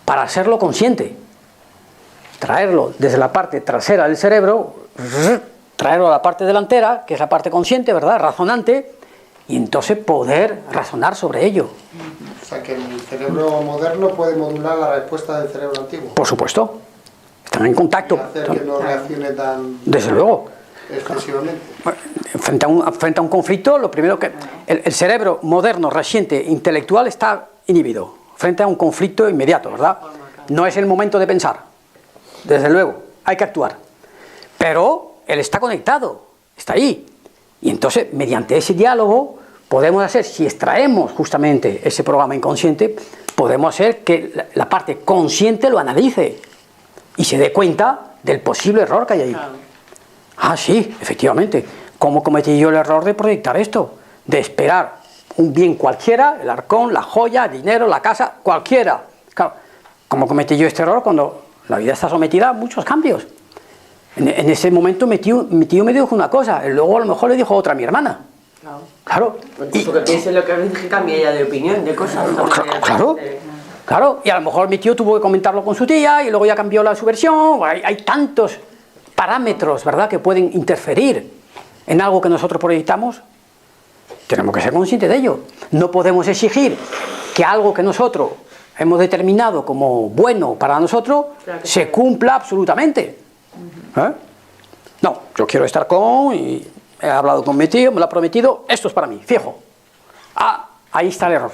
para hacerlo consciente. Traerlo desde la parte trasera del cerebro, traerlo a la parte delantera, que es la parte consciente, ¿verdad? Razonante, y entonces poder razonar sobre ello. O sea que el cerebro moderno puede modular la respuesta del cerebro antiguo. Por supuesto. Están en Y contacto. hacer que no reaccione tan Desde luego. excesivamente. Frente a un conflicto, lo primero que... El cerebro moderno, reciente, intelectual, está inhibido. Frente a un conflicto inmediato, ¿verdad? No es el momento de pensar. Desde luego, hay que actuar. Pero él está conectado, está ahí. Y entonces, mediante ese diálogo, podemos hacer, si extraemos justamente ese programa inconsciente, podemos hacer que la parte consciente lo analice y se dé cuenta del posible error que hay ahí. Claro. Ah, sí, efectivamente. ¿Cómo cometí yo el error de proyectar esto? De esperar un bien cualquiera, el arcón, la joya, el dinero, la casa, cualquiera. Claro, ¿cómo cometí yo este error cuando la vida está sometida a muchos cambios? En ese momento mi tío me dijo una cosa, y luego a lo mejor le dijo otra a mi hermana. Claro. Claro. Y, Porque piense lo que cambia ella de opinión, de cosas. claro. Claro, y a lo mejor mi tío tuvo que comentarlo con su tía y luego ya cambió su versión. Hay tantos parámetros, ¿verdad?, que pueden interferir en algo que nosotros proyectamos. Tenemos que ser conscientes de ello. No podemos exigir que algo que nosotros hemos determinado como bueno para nosotros se cumpla absolutamente. ¿Eh? No, yo quiero estar con, y he hablado con mi tío, me lo ha prometido, esto es para mí, fijo. Ah, ahí está el error.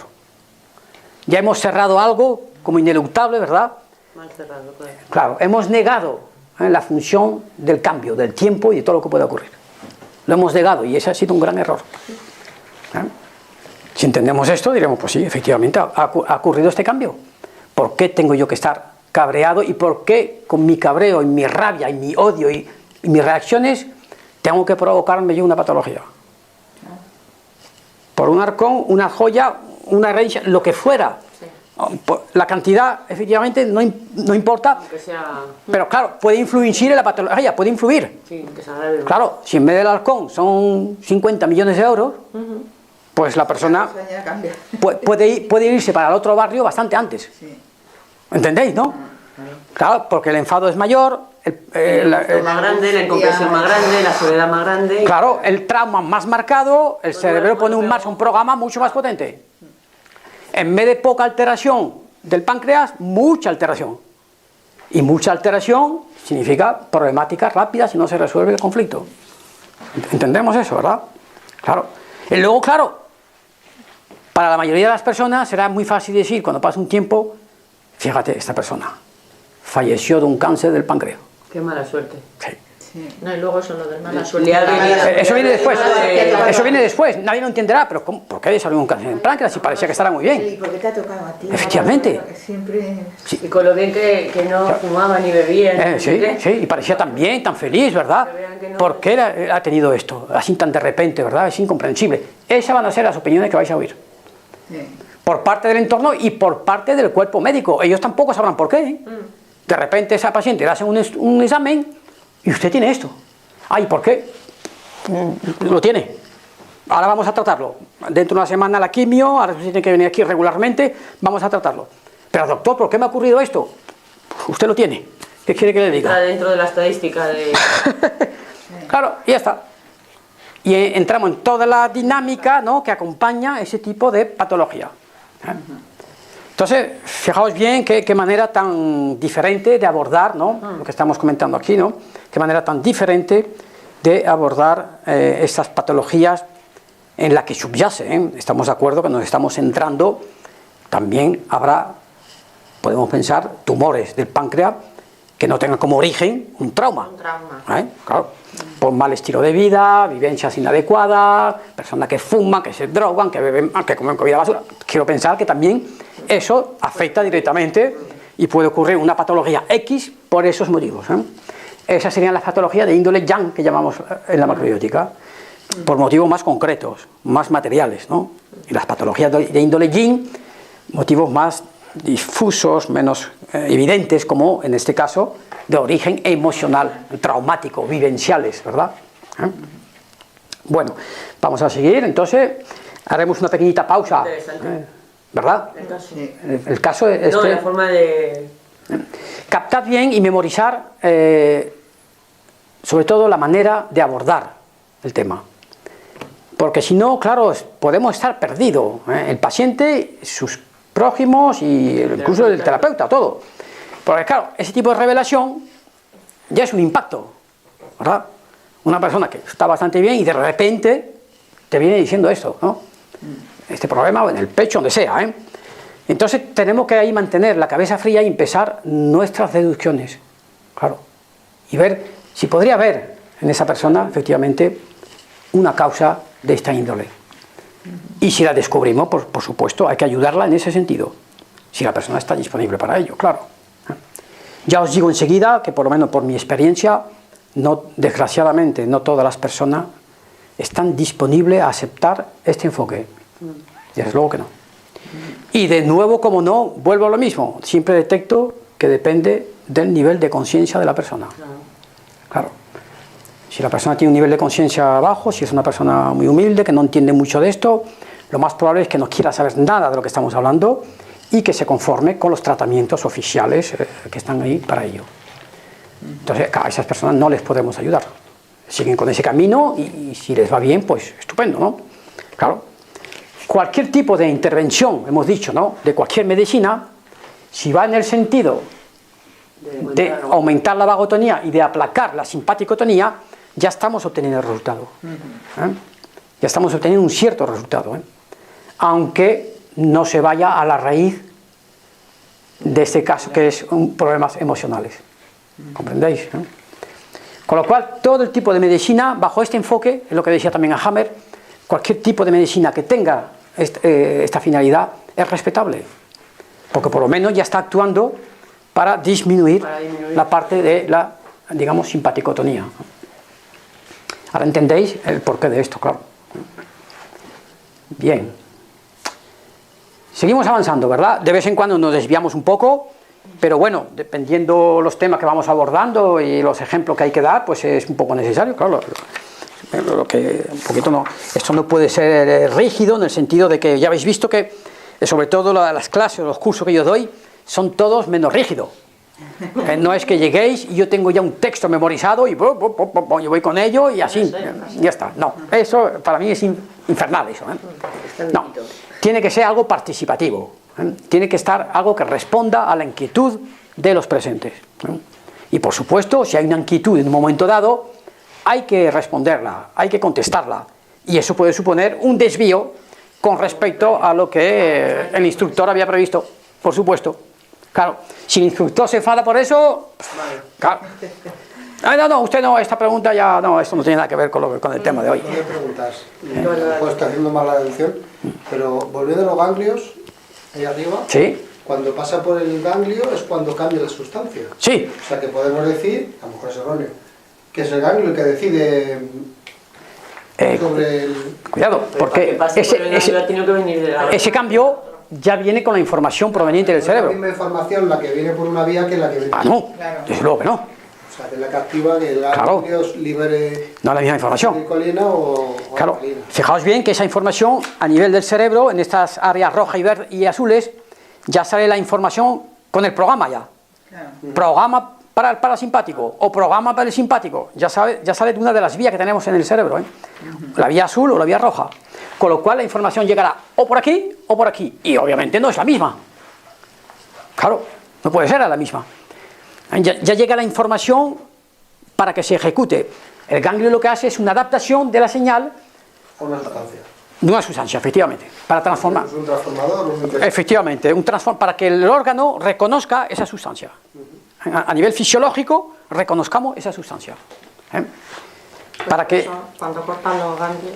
Ya hemos cerrado algo como ineluctable, ¿verdad? Mal cerrado, claro. Claro, hemos negado la función del cambio, del tiempo y de todo lo que puede ocurrir. Lo hemos negado y ese ha sido un gran error. Si entendemos esto, diremos, pues sí, efectivamente ha ocurrido este cambio. ¿Por qué tengo yo que estar cabreado y por qué con mi cabreo y mi rabia y mi odio y mis reacciones tengo que provocarme yo una patología? Por un arcón, una joya, una herencia, lo que fuera. Sí. La cantidad, efectivamente, no importa, Aunque sea. pero claro, puede influir en la patología, puede influir. Sí, que se agrave. Claro, si en vez del halcón son 50 millones de euros, pues la persona Eso ya cambia. puede irse para el otro barrio bastante antes. Sí. ¿Entendéis, no? Claro, porque el enfado es mayor, El más grande, la incomprensión más grande, la soledad más grande. claro, el trauma más marcado, el cerebro pone en marcha un programa mucho más potente. En vez de poca alteración del páncreas, mucha alteración. Y mucha alteración significa problemáticas rápidas si no se resuelve el conflicto. ¿Entendemos eso, verdad? Claro. Y luego, claro, para la mayoría de las personas será muy fácil decir, cuando pasa un tiempo, fíjate, esta persona falleció de un cáncer del páncreas. Qué mala suerte. Sí. Sí. No, y luego son lo del mala Le suerte. ha venido- Eso viene después. Eh, Eso viene después. Nadie lo entenderá, pero ¿cómo? ¿Por qué desarrolló un cáncer en el páncreas si parecía que estará muy bien? ¿Y por qué te ha tocado a ti? Efectivamente. Siempre... Y con lo bien que no fumaba ni bebía. Sí, sí, y parecía tan bien, tan feliz, ¿verdad? Que vean que no. ¿Por qué ha tenido esto? Así tan de repente, ¿verdad? Es incomprensible. Esas van a ser las opiniones que vais a oír. Sí. Por parte del entorno y por parte del cuerpo médico. Ellos tampoco sabrán por qué. ¿eh? De repente esa paciente le hacen un examen y usted tiene esto. Ay, ¿por qué? Lo tiene. Ahora vamos a tratarlo. Dentro de una semana la quimio, ahora tiene que venir aquí regularmente, vamos a tratarlo. Pero doctor, ¿por qué me ha ocurrido esto? Usted lo tiene. ¿Qué quiere que le diga? Está dentro de la estadística de. Claro, y ya está. Y entramos en toda la dinámica, ¿no?, que acompaña ese tipo de patología. Entonces, fijaos bien qué manera tan diferente de abordar, ¿no?, lo que estamos comentando aquí, ¿no?, qué manera tan diferente de abordar estas patologías en la que subyace, ¿eh? Estamos de acuerdo que nos estamos centrando, también habrá, podemos pensar, tumores del páncreas que no tengan como origen un trauma. Un trauma. Claro, por mal estilo de vida, vivencias inadecuadas, personas que fuman, que se drogan, que beben, que comen comida basura. Quiero pensar que también eso afecta directamente y puede ocurrir una patología X por esos motivos. Esas serían las patologías de índole yang que llamamos en la macrobiótica, por motivos más concretos, más materiales, ¿no? Y las patologías de índole yin, motivos más difusos, menos evidentes, como en este caso de origen emocional, traumático, vivenciales, ¿verdad? Bueno, vamos a seguir, entonces haremos una pequeñita pausa, ¿verdad? El caso es no, la forma de... captar bien y memorizar sobre todo la manera de abordar el tema, porque si no, claro, podemos estar perdidos, el paciente, sus prójimos y incluso el terapeuta, todo, porque claro, ese tipo de revelación ya es un impacto, ¿verdad? Una persona que está bastante bien y de repente te viene diciendo esto, ¿no? Este problema en el pecho, donde sea, Entonces tenemos que ahí mantener la cabeza fría y empezar nuestras deducciones, claro, y ver si podría haber en esa persona efectivamente una causa de esta índole. Y si la descubrimos, por supuesto, hay que ayudarla en ese sentido, si la persona está disponible para ello, claro. Ya os digo enseguida que, por lo menos por mi experiencia, no, desgraciadamente no todas las personas están disponibles a aceptar este enfoque. Desde luego que no. Y de nuevo, como no, vuelvo a lo mismo, siempre detecto que depende del nivel de conciencia de la persona. Claro. Si la persona tiene un nivel de conciencia bajo, si es una persona muy humilde, que no entiende mucho de esto, lo más probable es que no quiera saber nada de lo que estamos hablando y que se conforme con los tratamientos oficiales que están ahí para ello. Entonces, a esas personas no les podemos ayudar. Siguen con ese camino y si les va bien, pues estupendo, ¿no? Claro. Cualquier tipo de intervención, hemos dicho, ¿no?, de cualquier medicina, si va en el sentido de aumentar la vagotonía y de aplacar la simpaticotonía, ya estamos obteniendo el resultado. Ya estamos obteniendo un cierto resultado, aunque no se vaya a la raíz de este caso, que es problemas emocionales. ¿Comprendéis? Con lo cual, todo el tipo de medicina, bajo este enfoque, es lo que decía también a Hammer, cualquier tipo de medicina que tenga esta finalidad es respetable, porque por lo menos ya está actuando para disminuir la parte de la, digamos, simpaticotonía. Ahora entendéis el porqué de esto, claro. Bien. Seguimos avanzando, ¿verdad? De vez en cuando nos desviamos un poco, pero bueno, dependiendo los temas que vamos abordando y los ejemplos que hay que dar, pues es un poco necesario, claro. Lo que un poquito no, esto no puede ser rígido en el sentido de que ya habéis visto que sobre todo las clases, los cursos que yo doy son todos menos rígidos. No es que lleguéis y yo tengo ya un texto memorizado y yo voy con ello y así, ya está. No, eso para mí es infernal eso. No, tiene que ser algo participativo, tiene que estar algo que responda a la inquietud de los presentes. Y por supuesto, si hay una inquietud en un momento dado, hay que responderla, hay que contestarla. Y eso puede suponer un desvío con respecto a lo que el instructor había previsto, por supuesto. Claro, si el instructor se enfada por eso, claro. No, usted no, esta pregunta ya, no, esto no tiene nada que ver con el tema de hoy. ¿Qué preguntas? Puedo estar haciendo mala deducción, pero volviendo a los ganglios, ahí arriba, sí, cuando pasa por el ganglio es cuando cambia la sustancia. Sí. O sea que podemos decir, a lo mejor es erróneo, que es el ganglio el que decide sobre el... Cuidado, porque ese cambio ya viene con la información proveniente del cerebro. Es la misma información la que viene por una vía que la que viene por otra. No, desde luego que no. O sea, que es la que activa que el ganglio libere... No la misma información. Glicolina o claro, alcalina. fijaos bien que esa información a nivel del cerebro, en estas áreas rojas y azules, ya sale la información con el programa ya. Claro. Programa para el parasimpático o programa para el simpático, ya sale de una de las vías que tenemos en el cerebro, la vía azul o la vía roja, con lo cual la información llegará o por aquí o por aquí, y obviamente no es la misma, claro, no puede ser la misma, ya llega la información para que se ejecute. El ganglio lo que hace es una adaptación de la señal A una sustancia. de una sustancia, efectivamente, para transformar. Es un transformador, Efectivamente, para que el órgano reconozca esa sustancia. A nivel fisiológico, reconozcamos esa sustancia. Para que... Cuando cortan los ganglios,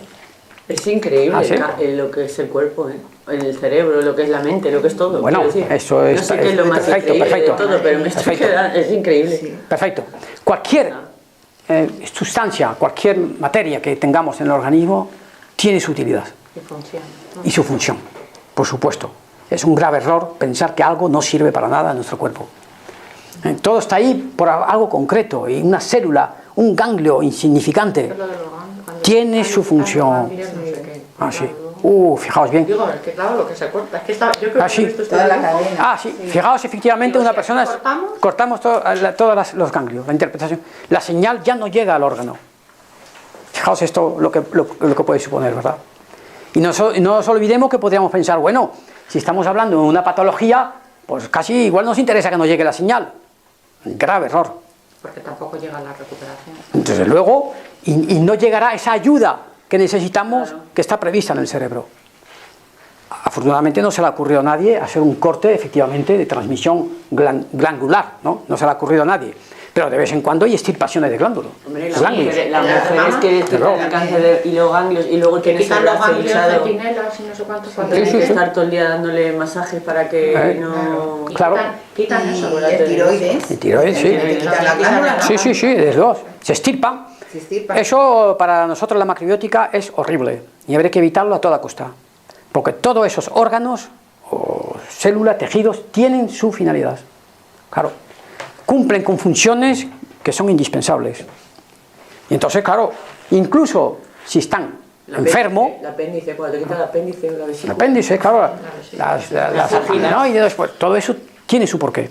Es increíble ¿Ah, sí? lo que es el cuerpo, el cerebro, lo que es la mente, lo que es todo. Bueno, quiero decir. eso es, no sé qué es lo más perfecto, increíble perfecto. de todo, pero me estoy Perfecto. quedando, es increíble. Sí. Perfecto. Cualquier sustancia, cualquier materia que tengamos en el organismo tiene su utilidad Y funciona. y su función, por supuesto. Es un grave error pensar que algo no sirve para nada en nuestro cuerpo. Todo está ahí por algo concreto, y una célula, un ganglio insignificante, tiene su función. Ah, sí. Fijaos bien. Digo, es que claro, lo que se corta, es que está, yo creo Ah, sí. que esto Toda está la cadena. Ah, sí. Fijaos, efectivamente, Digo, una si persona cortamos todos los ganglios, la interpretación. La señal ya no llega al órgano. Fijaos esto, lo que puede suponer, ¿verdad? Y no nos olvidemos que podríamos pensar, bueno, si estamos hablando de una patología, pues casi igual nos interesa que no llegue la señal. Grave error. Porque tampoco llega la recuperación. Desde luego, y no llegará esa ayuda que necesitamos, que está prevista en el cerebro. Afortunadamente no se le ha ocurrido a nadie hacer un corte, efectivamente, de transmisión glandular, ¿no? No se le ha ocurrido a nadie. Pero de vez en cuando hay extirpaciones de glándulos. Hombre, Ganglios. las mujeres que tienen el cáncer y los ganglios y luego tienes el Quitan los brazo ganglios, hinchado, centinelas y no sé cuántos. Sí, tienes sí, que sí. estar todo el día dándole masajes para que no... Y Claro. Quitan Y eso. el tiroides. El tiroides, sí. Tiene que quitar la glándula, ¿no? Sí, desde luego. Se extirpan. Se extirpa. Eso para nosotros la macrobiótica es horrible y habría que evitarlo a toda costa. Porque todos esos órganos, o células, tejidos, tienen su finalidad. Claro, cumplen con funciones que son indispensables. Y entonces, claro, incluso si están enfermos, El apéndice, cuando te quitan el apéndice o la vesícula. el apéndice, claro, las adenoides, pues, todo eso tiene su porqué.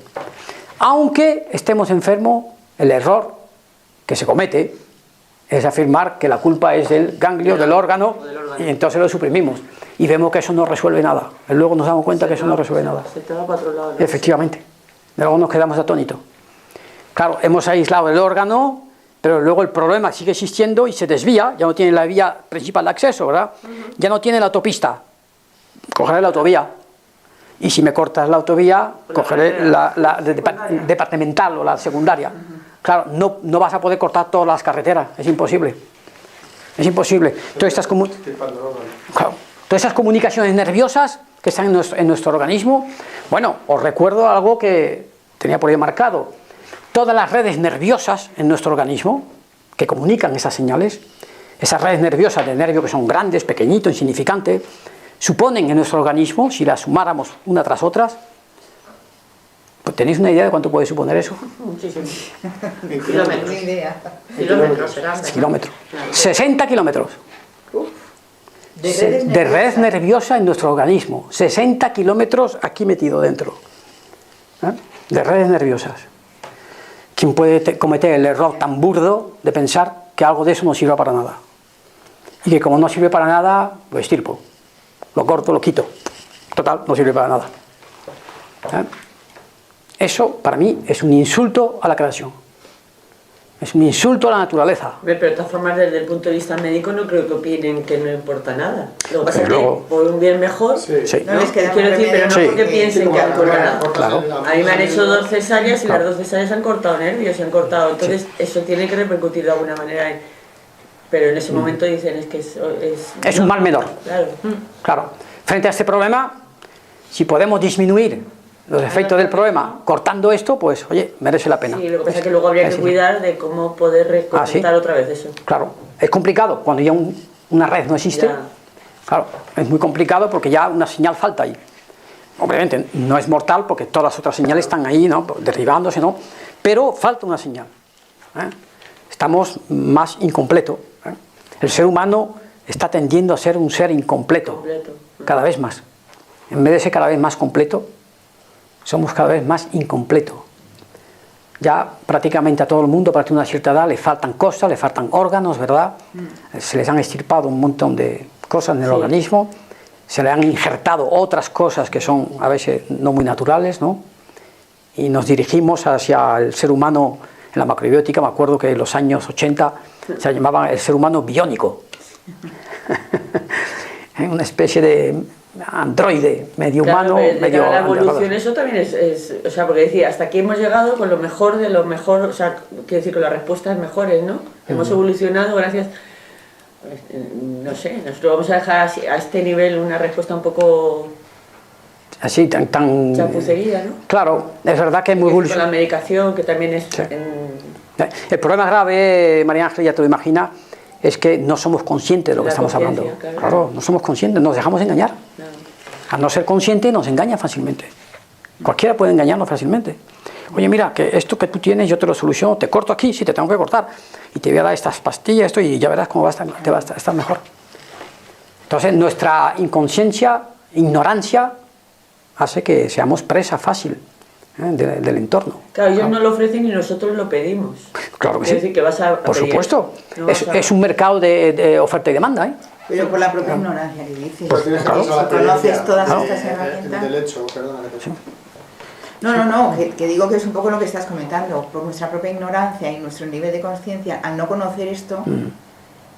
Aunque estemos enfermos, el error que se comete es afirmar que la culpa es del ganglio, del órgano, y entonces lo suprimimos. Y vemos que eso no resuelve nada. Luego nos damos cuenta que eso no resuelve nada. Se te va para otro lado. ¿no? Efectivamente. Luego nos quedamos atónitos. Claro, hemos aislado el órgano, pero luego el problema sigue existiendo y se desvía, ya no tiene la vía principal de acceso, ¿verdad? Ya no tiene la autopista. Cogeré la autovía. Y si me cortas la autovía, cogeré la departamental o la secundaria. Claro, no vas a poder cortar todas las carreteras, es imposible. Es imposible. Todas estas comunicaciones nerviosas que están en nuestro organismo, bueno, os recuerdo algo que tenía por ahí marcado. Todas las redes nerviosas en nuestro organismo que comunican esas señales, esas redes nerviosas de nervio que son grandes, pequeñitos, insignificantes, suponen en nuestro organismo, si las sumáramos una tras otras, pues ¿tenéis una idea de cuánto puede suponer eso? Muchísimo. Ni Kilómetros. idea. Kilómetros serán. 60 kilómetros De red nerviosa en nuestro organismo, 60 kilómetros aquí metido dentro, de redes nerviosas. ¿Quién puede cometer el error tan burdo de pensar que algo de eso no sirve para nada? Y que como no sirve para nada, lo extirpo, lo corto, lo quito. Total, no sirve para nada. Eso, para mí, es un insulto a la creación. Es un insulto a la naturaleza. Pero de todas formas, desde el punto de vista médico, no creo que opinen que no importa nada. Lo que pasa es que luego- por un bien mejor, Sí. No les queda quiero más decir, pero no Sí. porque piensen que no importa nada. Claro. A mí me han hecho 2 cesáreas y Claro. las 2 cesáreas han cortado nervios, se han cortado. Entonces, eso tiene que repercutir de alguna manera. Pero en ese momento dicen es que Es un mal menor. Claro. Claro, frente a este problema, si podemos disminuir los efectos del problema cortando esto, pues oye, merece la pena. Sí, lo que pasa es que luego habría Es que así. cuidar de cómo poder reconectar otra vez eso. Claro, es complicado cuando ya una red no existe. Ya. Claro, es muy complicado porque ya una señal falta ahí. Obviamente no es mortal porque todas las otras señales están ahí, ¿no? Derribándose, ¿no? Pero falta una señal. Estamos más incompleto. El ser humano está tendiendo a ser un ser incompleto, cada vez más. En vez de ser cada vez más completo, somos cada vez más incompletos. Ya prácticamente a todo el mundo, a partir de una cierta edad, le faltan cosas, le faltan órganos, ¿verdad? Se les han extirpado un montón de cosas en el organismo, se le han injertado otras cosas que son a veces no muy naturales, ¿no? Y nos dirigimos hacia el ser humano en la macrobiótica. Me acuerdo que en los años 80 se llamaba el ser humano biónico. Una especie de androide, medio Claro, humano, pero medio... la evolución, eso también o sea, porque decía, hasta aquí hemos llegado con lo mejor de lo mejor, o sea, quiero decir, con las respuestas mejores, ¿no? Hemos evolucionado gracias No sé, nosotros vamos a dejar a este nivel una respuesta un poco Así, tan... chapucería, ¿no? Claro, es verdad que es muy Con la evolucionario. medicación, que también es... Sí. El problema grave, María Ángel, ya te lo imaginas, es que no somos conscientes de lo que La estamos hablando. conciencia, claro. Claro, no somos conscientes, nos dejamos engañar. Claro. Al no ser consciente nos engaña fácilmente. Cualquiera puede engañarnos fácilmente. Oye, mira, que esto que tú tienes yo te lo soluciono, te corto aquí, sí, te tengo que cortar. Y te voy a dar estas pastillas, esto, y ya verás cómo te va a estar mejor. Entonces, nuestra inconsciencia, ignorancia, hace que seamos presa fácil del entorno. Claro, ellos no lo ofrecen y nosotros lo pedimos. Claro que Es sí. decir, que vas a Por pedir supuesto. esto. No vas a- Es un mercado de oferta y demanda, ¿eh? Pero por la propia ignorancia que dices. Pues tienes que Claro. pasar la Si conoces experiencia todas Claro. estas herramientas. del hecho, perdona. No, que digo que es un poco lo que estás comentando. Por nuestra propia ignorancia y nuestro nivel de conciencia, al no conocer esto,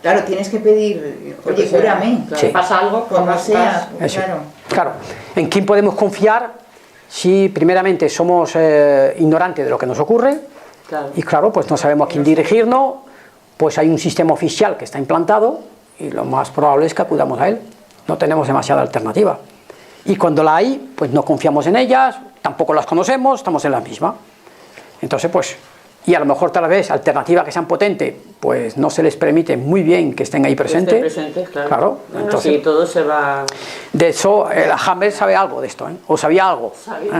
claro, tienes que pedir, Lo oye, que sea, cúrame, claro. Sí. Pasa algo, pues como sea, Eso. claro. Claro. ¿En quién podemos confiar si primeramente somos ignorantes de lo que nos ocurre? Claro. Y claro, pues no sabemos a quién dirigirnos, pues hay un sistema oficial que está implantado y lo más probable es que acudamos a él. No tenemos demasiada alternativa. Y cuando la hay, pues no confiamos en ellas, tampoco las conocemos, estamos en la misma. Entonces, pues, y a lo mejor tal vez alternativas que sean potentes, pues no se les permite muy bien que estén ahí presentes. Presentes, claro. Claro, Bueno, entonces- sí, todo se va... De eso, la Hammer sabe algo de esto, ¿eh? O sabía algo.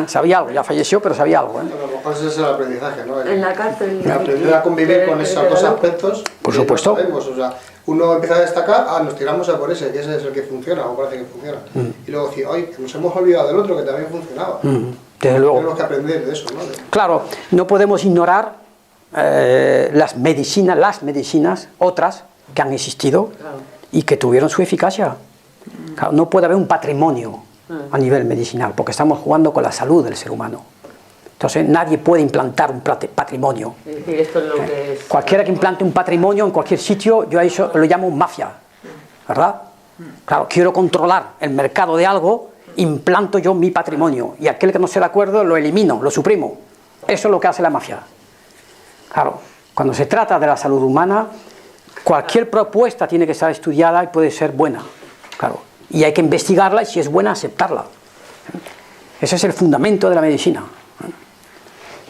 Sabía algo, ya falleció, pero sabía algo, ¿eh? A lo mejor ese es el aprendizaje, ¿no? En la cárcel... Aprender a convivir con esos dos aspectos. Por que supuesto. no sabemos, o sea, uno empieza a destacar, nos tiramos a por ese, que ese es el que funciona, o parece que funciona. Y luego decir, ay, que nos hemos olvidado del otro que también funcionaba. Desde luego. Tenemos que aprender de eso, ¿no? Claro, no podemos ignorar las medicinas, otras que han existido Claro. y que tuvieron su eficacia. Claro, no puede haber un patrimonio a nivel medicinal, porque estamos jugando con la salud del ser humano. Entonces nadie puede implantar un patrimonio. Es decir, esto es lo que es... Cualquiera que implante un patrimonio en cualquier sitio, yo a eso lo llamo mafia, ¿verdad? Claro, quiero controlar el mercado de algo, implanto yo mi patrimonio, y aquel que no esté de acuerdo lo elimino, lo suprimo. Eso es lo que hace la mafia. Claro, cuando se trata de la salud humana, cualquier propuesta tiene que estar estudiada y puede ser buena, claro, y hay que investigarla y si es buena, aceptarla. Ese es el fundamento de la medicina.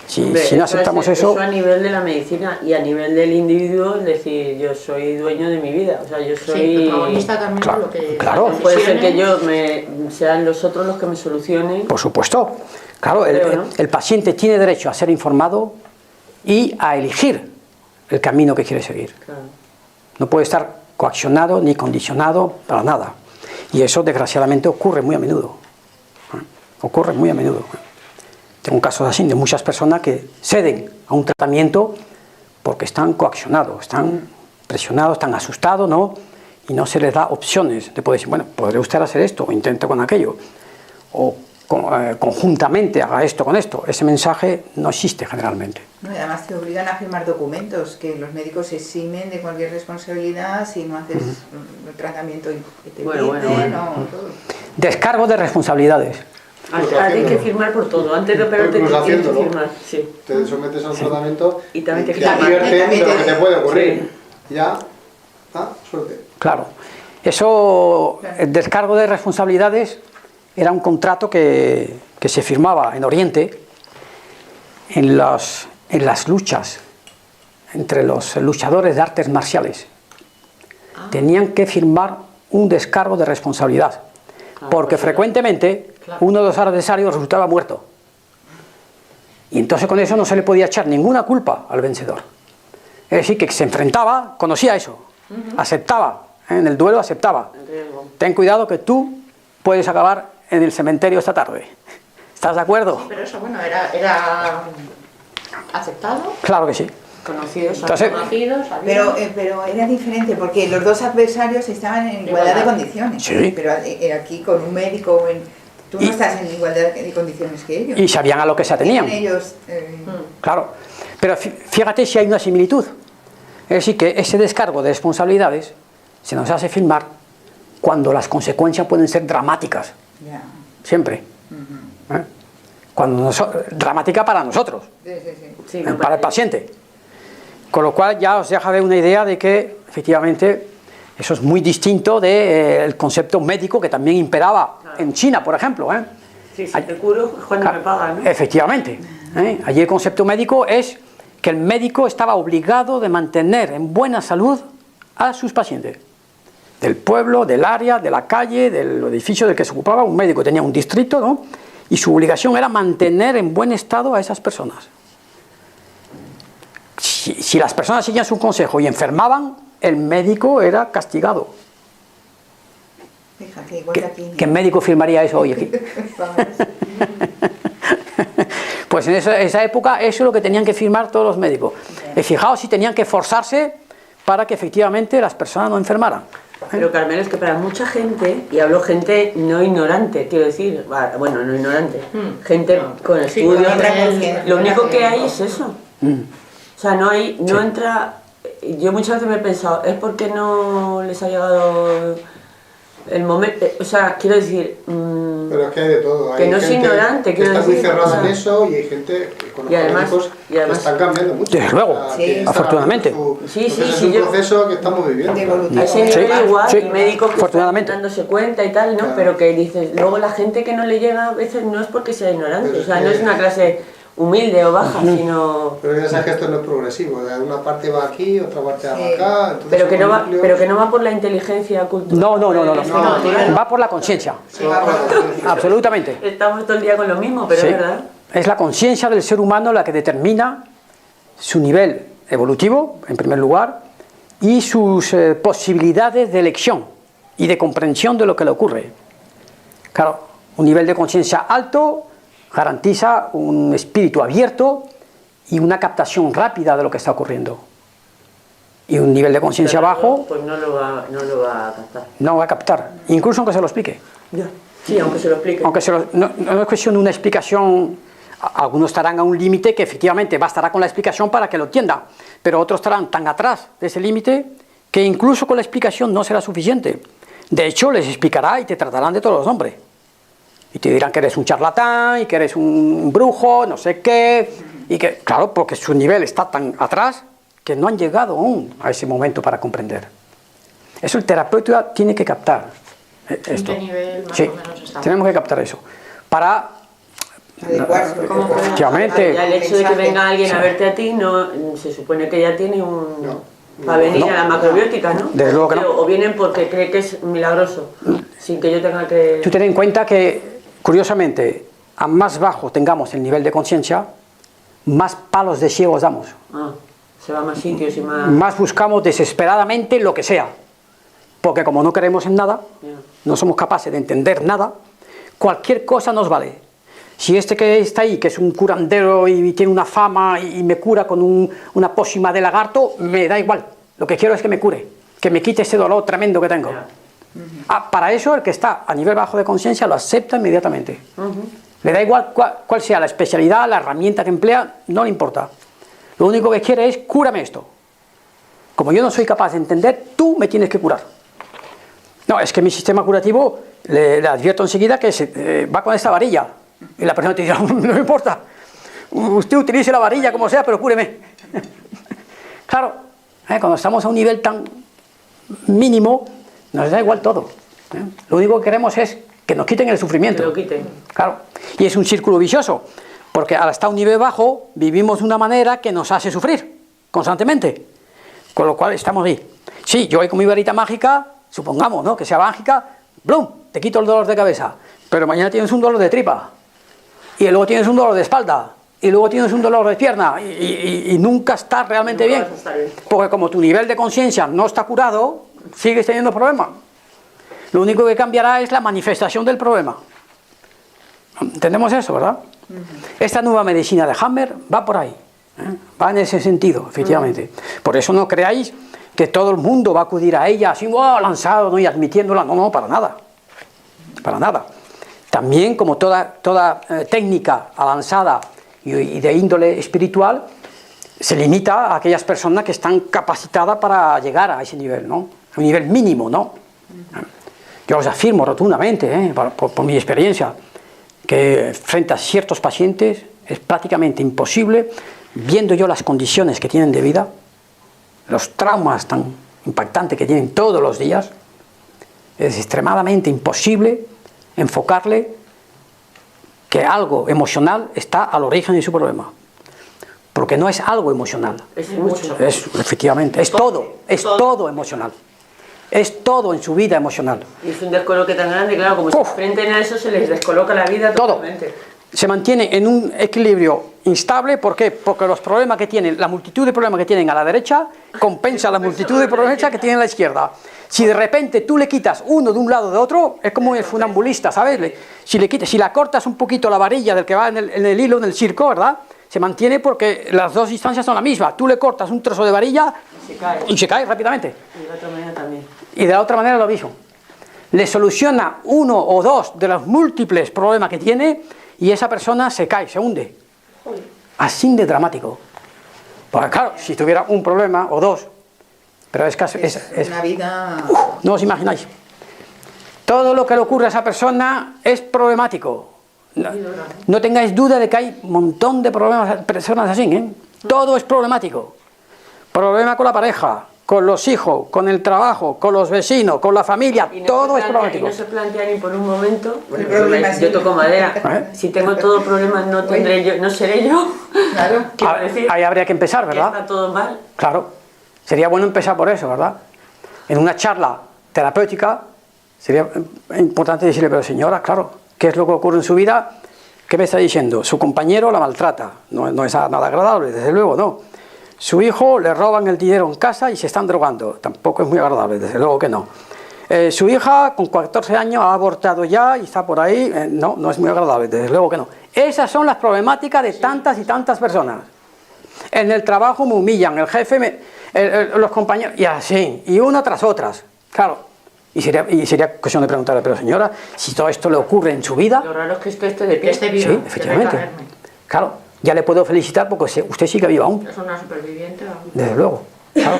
Si Hombre, no aceptamos eso... a nivel de la medicina y a nivel del individuo, es decir, yo soy dueño de mi vida, o sea, yo Sí, soy... protagonista también Claro, de lo que... claro. las Puede ser que decisiones. sean los otros los que me solucionen. Por supuesto. Claro, Creo, ¿no? el paciente tiene derecho a ser informado y a elegir el camino que quiere seguir. Claro. No puede estar coaccionado ni condicionado para nada. Y eso, desgraciadamente, ocurre muy a menudo. Ocurre muy a menudo. Tengo casos así de muchas personas que ceden a un tratamiento porque están coaccionados, están presionados, están asustados, ¿no? Y no se les da opciones de poder decir, bueno, podré usted hacer esto o intente con aquello. O conjuntamente haga esto con esto. Ese mensaje no existe generalmente. No, y además te obligan a firmar documentos que los médicos se eximen de cualquier responsabilidad si no haces el tratamiento que te Bueno, piden bueno. o todo. Descargo de responsabilidades. Hay que firmar por todo. Antes de operarte Incluso tienes que haciéndolo. firmar. Sí. Te sometes a un tratamiento Y también te te quitan. advierten de lo que te puede ocurrir. Sí. Ya, suerte. Claro. Eso, el descargo de responsabilidades, era un contrato que se firmaba en Oriente en las luchas entre los luchadores de artes marciales. Tenían que firmar un descargo de responsabilidad, porque frecuentemente uno de los adversarios resultaba muerto. Y entonces con eso no se le podía echar ninguna culpa al vencedor. Es decir, que se enfrentaba, conocía eso, aceptaba, en el duelo aceptaba. Ten cuidado que tú puedes acabar en el cementerio esta tarde. ¿Estás de acuerdo? Pero eso, bueno, era aceptado, Claro que sí. conocidos, Entonces- conocidos, había- Pero era diferente porque los dos adversarios estaban en igualdad de condiciones. Sí. Pero aquí con un médico, tú no Y- estás en igualdad de condiciones que ellos. Y sabían a lo que se atenían. Ellos, Claro. Pero fíjate si hay una similitud. Es decir, que ese descargo de responsabilidades se nos hace firmar cuando las consecuencias pueden ser dramáticas. ya. Siempre. ¿Eh? Dramática para nosotros, Sí, sí, sí. Sí, me para el parece. paciente. Con lo cual ya os deja ver una idea de que efectivamente Eso es muy distinto del concepto médico que también imperaba en China, por ejemplo. Sí, si te curo, cuando me pagan, ¿no? Efectivamente. Allí el concepto médico es que el médico estaba obligado de mantener en buena salud a sus pacientes. Del pueblo, del área, de la calle, del edificio del que se ocupaba, un médico tenía un distrito, ¿no? Y su obligación era mantener en buen estado a esas personas. Si las personas seguían su consejo y enfermaban, el médico era castigado. Fíjate, igual que aquí. ¿Qué médico firmaría eso hoy aquí? Pues en esa época eso es lo que tenían que firmar todos los médicos. Y fijaos si tenían que esforzarse para que efectivamente las personas no enfermaran. Pero Carmelo, es que para mucha gente, y hablo gente no ignorante, quiero decir, bueno, no ignorante, gente con estudios, lo único que hay es eso. O sea, no entra. Yo muchas veces me he pensado, ¿es porque no les ha llegado el momento? O sea, quiero decir. Pero es que hay de todo. Que Hay no es gente ignorante, que quiero está muy decir, cerrada en o sea, eso y hay gente con los y además- médicos y además- que están cambiando mucho. Desde luego, O sea, sí, que están afortunadamente. haciendo Sí, porque es sí, un yo- proceso que estamos viviendo. De evolución. A ese nivel Sí, igual, sí, y médicos que están afortunadamente. dándose cuenta y tal, ¿no? Claro. Pero que dices, luego la gente que no le llega a veces no es porque sea ignorante, Pero o sea, es no que- es una clase humilde o baja, sino. Pero ya sabes que esto no es progresivo. De una parte va aquí, otra parte va Sí. acá. Entonces Pero que, son no va, núcleos- pero que no va por la inteligencia cultural. No. No. Va por la conciencia. se va por la conciencia. Absolutamente. Estamos todo el día con lo mismo, pero Sí. es verdad. Es la conciencia del ser humano la que determina su nivel evolutivo, en primer lugar, y sus posibilidades de elección y de comprensión de lo que le ocurre. Claro, un nivel de conciencia alto garantiza un espíritu abierto y una captación rápida de lo que está ocurriendo. Y un nivel de conciencia Pero bajo pues no lo va a captar. no va a captar, incluso aunque se lo explique. Ya. Sí, aunque se lo explique. Aunque no es cuestión de una explicación, algunos estarán a un límite que efectivamente bastará con la explicación para que lo entienda, pero otros estarán tan atrás de ese límite que incluso con la explicación no será suficiente. De hecho, les explicará y te tratarán de todos los nombres. Y te dirán que eres un charlatán y que eres un brujo, no sé qué, y que, claro, porque su nivel está tan atrás que no han llegado aún a ese momento para comprender. Eso el terapeuta tiene que captar. Esto. ¿En qué nivel más Sí, o menos estamos? tenemos que captar eso. Para Adecuarse. ¿Cómo puede- efectivamente, Ya el hecho de que Mensaje. venga alguien a Sí. verte a ti, no, se supone que ya tiene un. No. Para venir No. a la macrobiótica, ¿no? Desde luego que no. O vienen porque cree que es milagroso, sin que yo tenga que. tú ten en cuenta que, curiosamente, a más bajo tengamos el nivel de conciencia, más palos de ciegos damos. Ah, se va a más sitios y más. Más buscamos desesperadamente lo que sea. Porque como no creemos en nada, Ya. no somos capaces de entender nada, cualquier cosa nos vale. Si este que está ahí, que es un curandero y tiene una fama y me cura con una pócima de lagarto, me da igual. Lo que quiero es que me cure, que me quite ese dolor tremendo que tengo. Ya. Para eso el que está a nivel bajo de conciencia lo acepta inmediatamente. Le da igual cuál sea la especialidad, la herramienta que emplea, no le importa. Lo único que quiere es, cúrame esto. Como yo no soy capaz de entender, tú me tienes que curar. No, es que mi sistema curativo, le advierto enseguida que va con esta varilla. Y la persona te dirá, no me importa, usted utilice la varilla como sea, pero cúreme. Claro, cuando estamos a un nivel tan mínimo, nos da igual todo. Lo único que queremos es que nos quiten el Que sufrimiento. lo quiten. Claro, y es un círculo vicioso, porque al estar a un nivel bajo, vivimos de una manera que nos hace sufrir constantemente, con lo cual estamos ahí. Sí, yo voy con mi varita mágica, supongamos, ¿no?, que sea mágica, ¡blum!, te quito el dolor de cabeza, pero mañana tienes un dolor de tripa, y luego tienes un dolor de espalda, y luego tienes un dolor de pierna, y nunca estás realmente Nunca bien, vas a estar bien. porque como tu nivel de conciencia no está curado, sigues teniendo problemas. Lo único que cambiará es la manifestación del problema. ¿Entendemos eso, verdad? Esta nueva medicina de Hammer va por ahí, va en ese sentido, efectivamente. Por eso no creáis que todo el mundo va a acudir a ella así, ¡wow!, lanzado, ¿no?, y admitiéndola. No, para nada. Para nada. También, como toda técnica avanzada y de índole espiritual, se limita a aquellas personas que están capacitadas para llegar a ese nivel, ¿no?, a un nivel mínimo, ¿no? Yo os afirmo rotundamente, por mi experiencia, que frente a ciertos pacientes es prácticamente imposible, viendo yo las condiciones que tienen de vida, los traumas tan impactante que tienen todos los días, es extremadamente imposible enfocarle que algo emocional está al origen de su problema. Porque no es algo emocional. Es mucho. Efectivamente, es todo emocional. Es todo en su vida emocional. Y es un descoloque tan grande, claro, como se enfrenten a eso, se les descoloca la vida totalmente. Se mantiene en un equilibrio instable. ¿Por qué? Porque los problemas que tienen, la multitud de problemas que tienen a la derecha, compensa la multitud de problemas que tienen a la izquierda. Si de repente tú le quitas uno de un lado de otro, es como el funambulista, ¿sabes? Si la cortas un poquito la varilla del que va en el hilo, en el circo, ¿verdad? Se mantiene porque las dos distancias son la misma. Tú le cortas un trozo de varilla y se cae rápidamente. Y de la otra manera también. Y de la otra manera lo mismo. Le soluciona uno o dos de los múltiples problemas que tiene y esa persona se cae, se hunde. Así de dramático. Porque claro, si tuviera un problema o dos, pero es una vida... no os imagináis. Todo lo que le ocurre a esa persona es problemático. No tengáis duda de que hay un montón de problemas, personas así, ¿eh? Todo es problemático. Problema con la pareja, con los hijos, con el trabajo, con los vecinos, con la familia, todo es problemático. Y no se plantea ni por un momento, bueno, yo toco madera, si tengo todo problemas no tendré yo, no seré yo. Claro. Ahí habría que empezar, ¿verdad? Que está todo mal. Claro. Sería bueno empezar por eso, ¿verdad? En una charla terapéutica sería importante decirle, pero señora, claro, ¿qué es lo que ocurre en su vida? ¿Qué me está diciendo? Su compañero la maltrata. No es nada agradable, desde luego, no. Su hijo le roban el dinero en casa y se están drogando. Tampoco es muy agradable, desde luego que no. Su hija con 14 años ha abortado ya y está por ahí. No es muy agradable, desde luego que no. Esas son las problemáticas de tantas y tantas personas. En el trabajo me humillan, el jefe, los compañeros, y así, y una tras otras. Claro. Y sería cuestión de preguntarle, pero señora, si todo esto le ocurre en su vida... Lo raro es que esto esté de pie. Esté vivo. Sí, efectivamente. Claro, ya le puedo felicitar porque usted sigue viva aún. Es una superviviente. Desde luego, claro.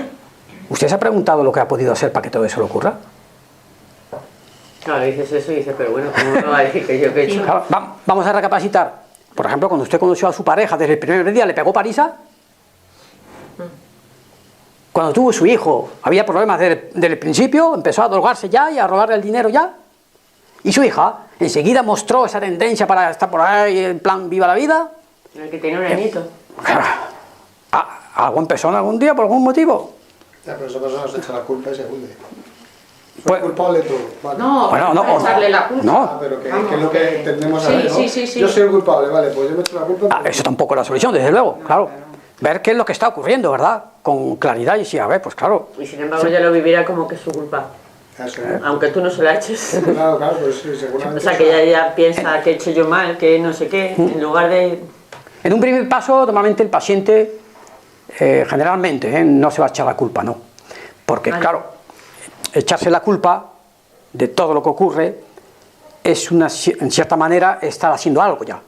¿Usted se ha preguntado lo que ha podido hacer para que todo eso le ocurra? Claro, dices eso y dices, pero bueno, ¿cómo me va a decir que yo qué he hecho? Claro, vamos a recapacitar. Por ejemplo, cuando usted conoció a su pareja desde el primer día, ¿le pegó paliza? Cuando tuvo su hijo, había problemas desde el principio, empezó a drogarse ya y a robarle el dinero ya. Y su hija enseguida mostró esa tendencia para estar por ahí en plan viva la vida. El que tiene un añito. ¿Algo empezó en algún día por algún motivo? Ya, pero esa persona se echa la culpa y se hunde. Soy Pues- culpable de todo. Vale. No, Bueno, no, echarle la culpa. No, Ah, pero que es lo que tendemos a Sí, ver, ¿no? sí. Yo soy el culpable, vale, pues yo me echo la culpa. eso tampoco es la solución, desde luego, claro. Ver qué es lo que está ocurriendo, ¿verdad? Con claridad y sí, a ver, pues claro. Y sin embargo ya lo vivirá como que es su culpa. Eso, Aunque tú no se la eches. Claro, pues sí, seguramente. O sea, que ella piensa que he hecho yo mal, que no sé qué, en lugar de... En un primer paso, normalmente el paciente, generalmente, no se va a echar la culpa, no. Porque, Vale. claro, echarse la culpa de todo lo que ocurre es en cierta manera, estar haciendo algo ya.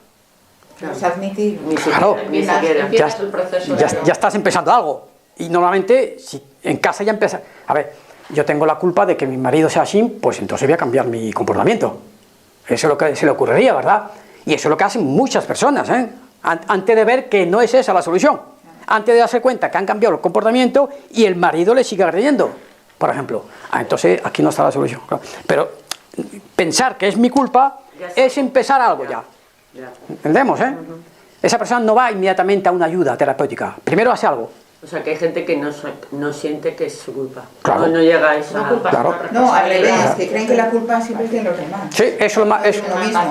Es admitir. Ni siquiera, Claro. ni siquiera. Empiezas el proceso. Ya estás empezando algo. Y normalmente, si en casa ya empieza... A ver, yo tengo la culpa de que mi marido sea así, pues entonces voy a cambiar mi comportamiento. Eso es lo que se le ocurriría, ¿verdad? Y eso es lo que hacen muchas personas, ¿eh? Antes de ver que no es esa la solución. Antes de darse cuenta que han cambiado el comportamiento y el marido le sigue agrediendo, por ejemplo. Entonces aquí no está la solución. Claro. Pero pensar que es mi culpa es empezar algo ya. Ya. ¿Entendemos, eh? Esa persona no va inmediatamente a una ayuda terapéutica. Primero hace algo. O sea, que hay gente que no siente que es su culpa. Claro. No llega a esa... No culpas, Claro. No, al revés, que creen que la culpa siempre es de los demás. Sí, eso es lo más,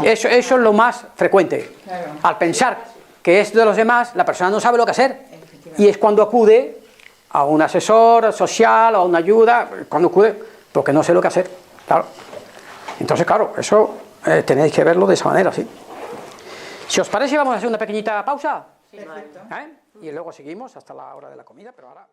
eso es lo más frecuente. Claro. Al pensar que es de los demás, la persona no sabe lo que hacer. Y es cuando acude a un asesor social o a una ayuda, cuando acude, porque no sé lo que hacer. Claro. Entonces, claro, eso tenéis que verlo de esa manera, sí. Si os parece, vamos a hacer una pequeñita pausa. Sí, vale. Y luego seguimos hasta la hora de la comida, pero ahora...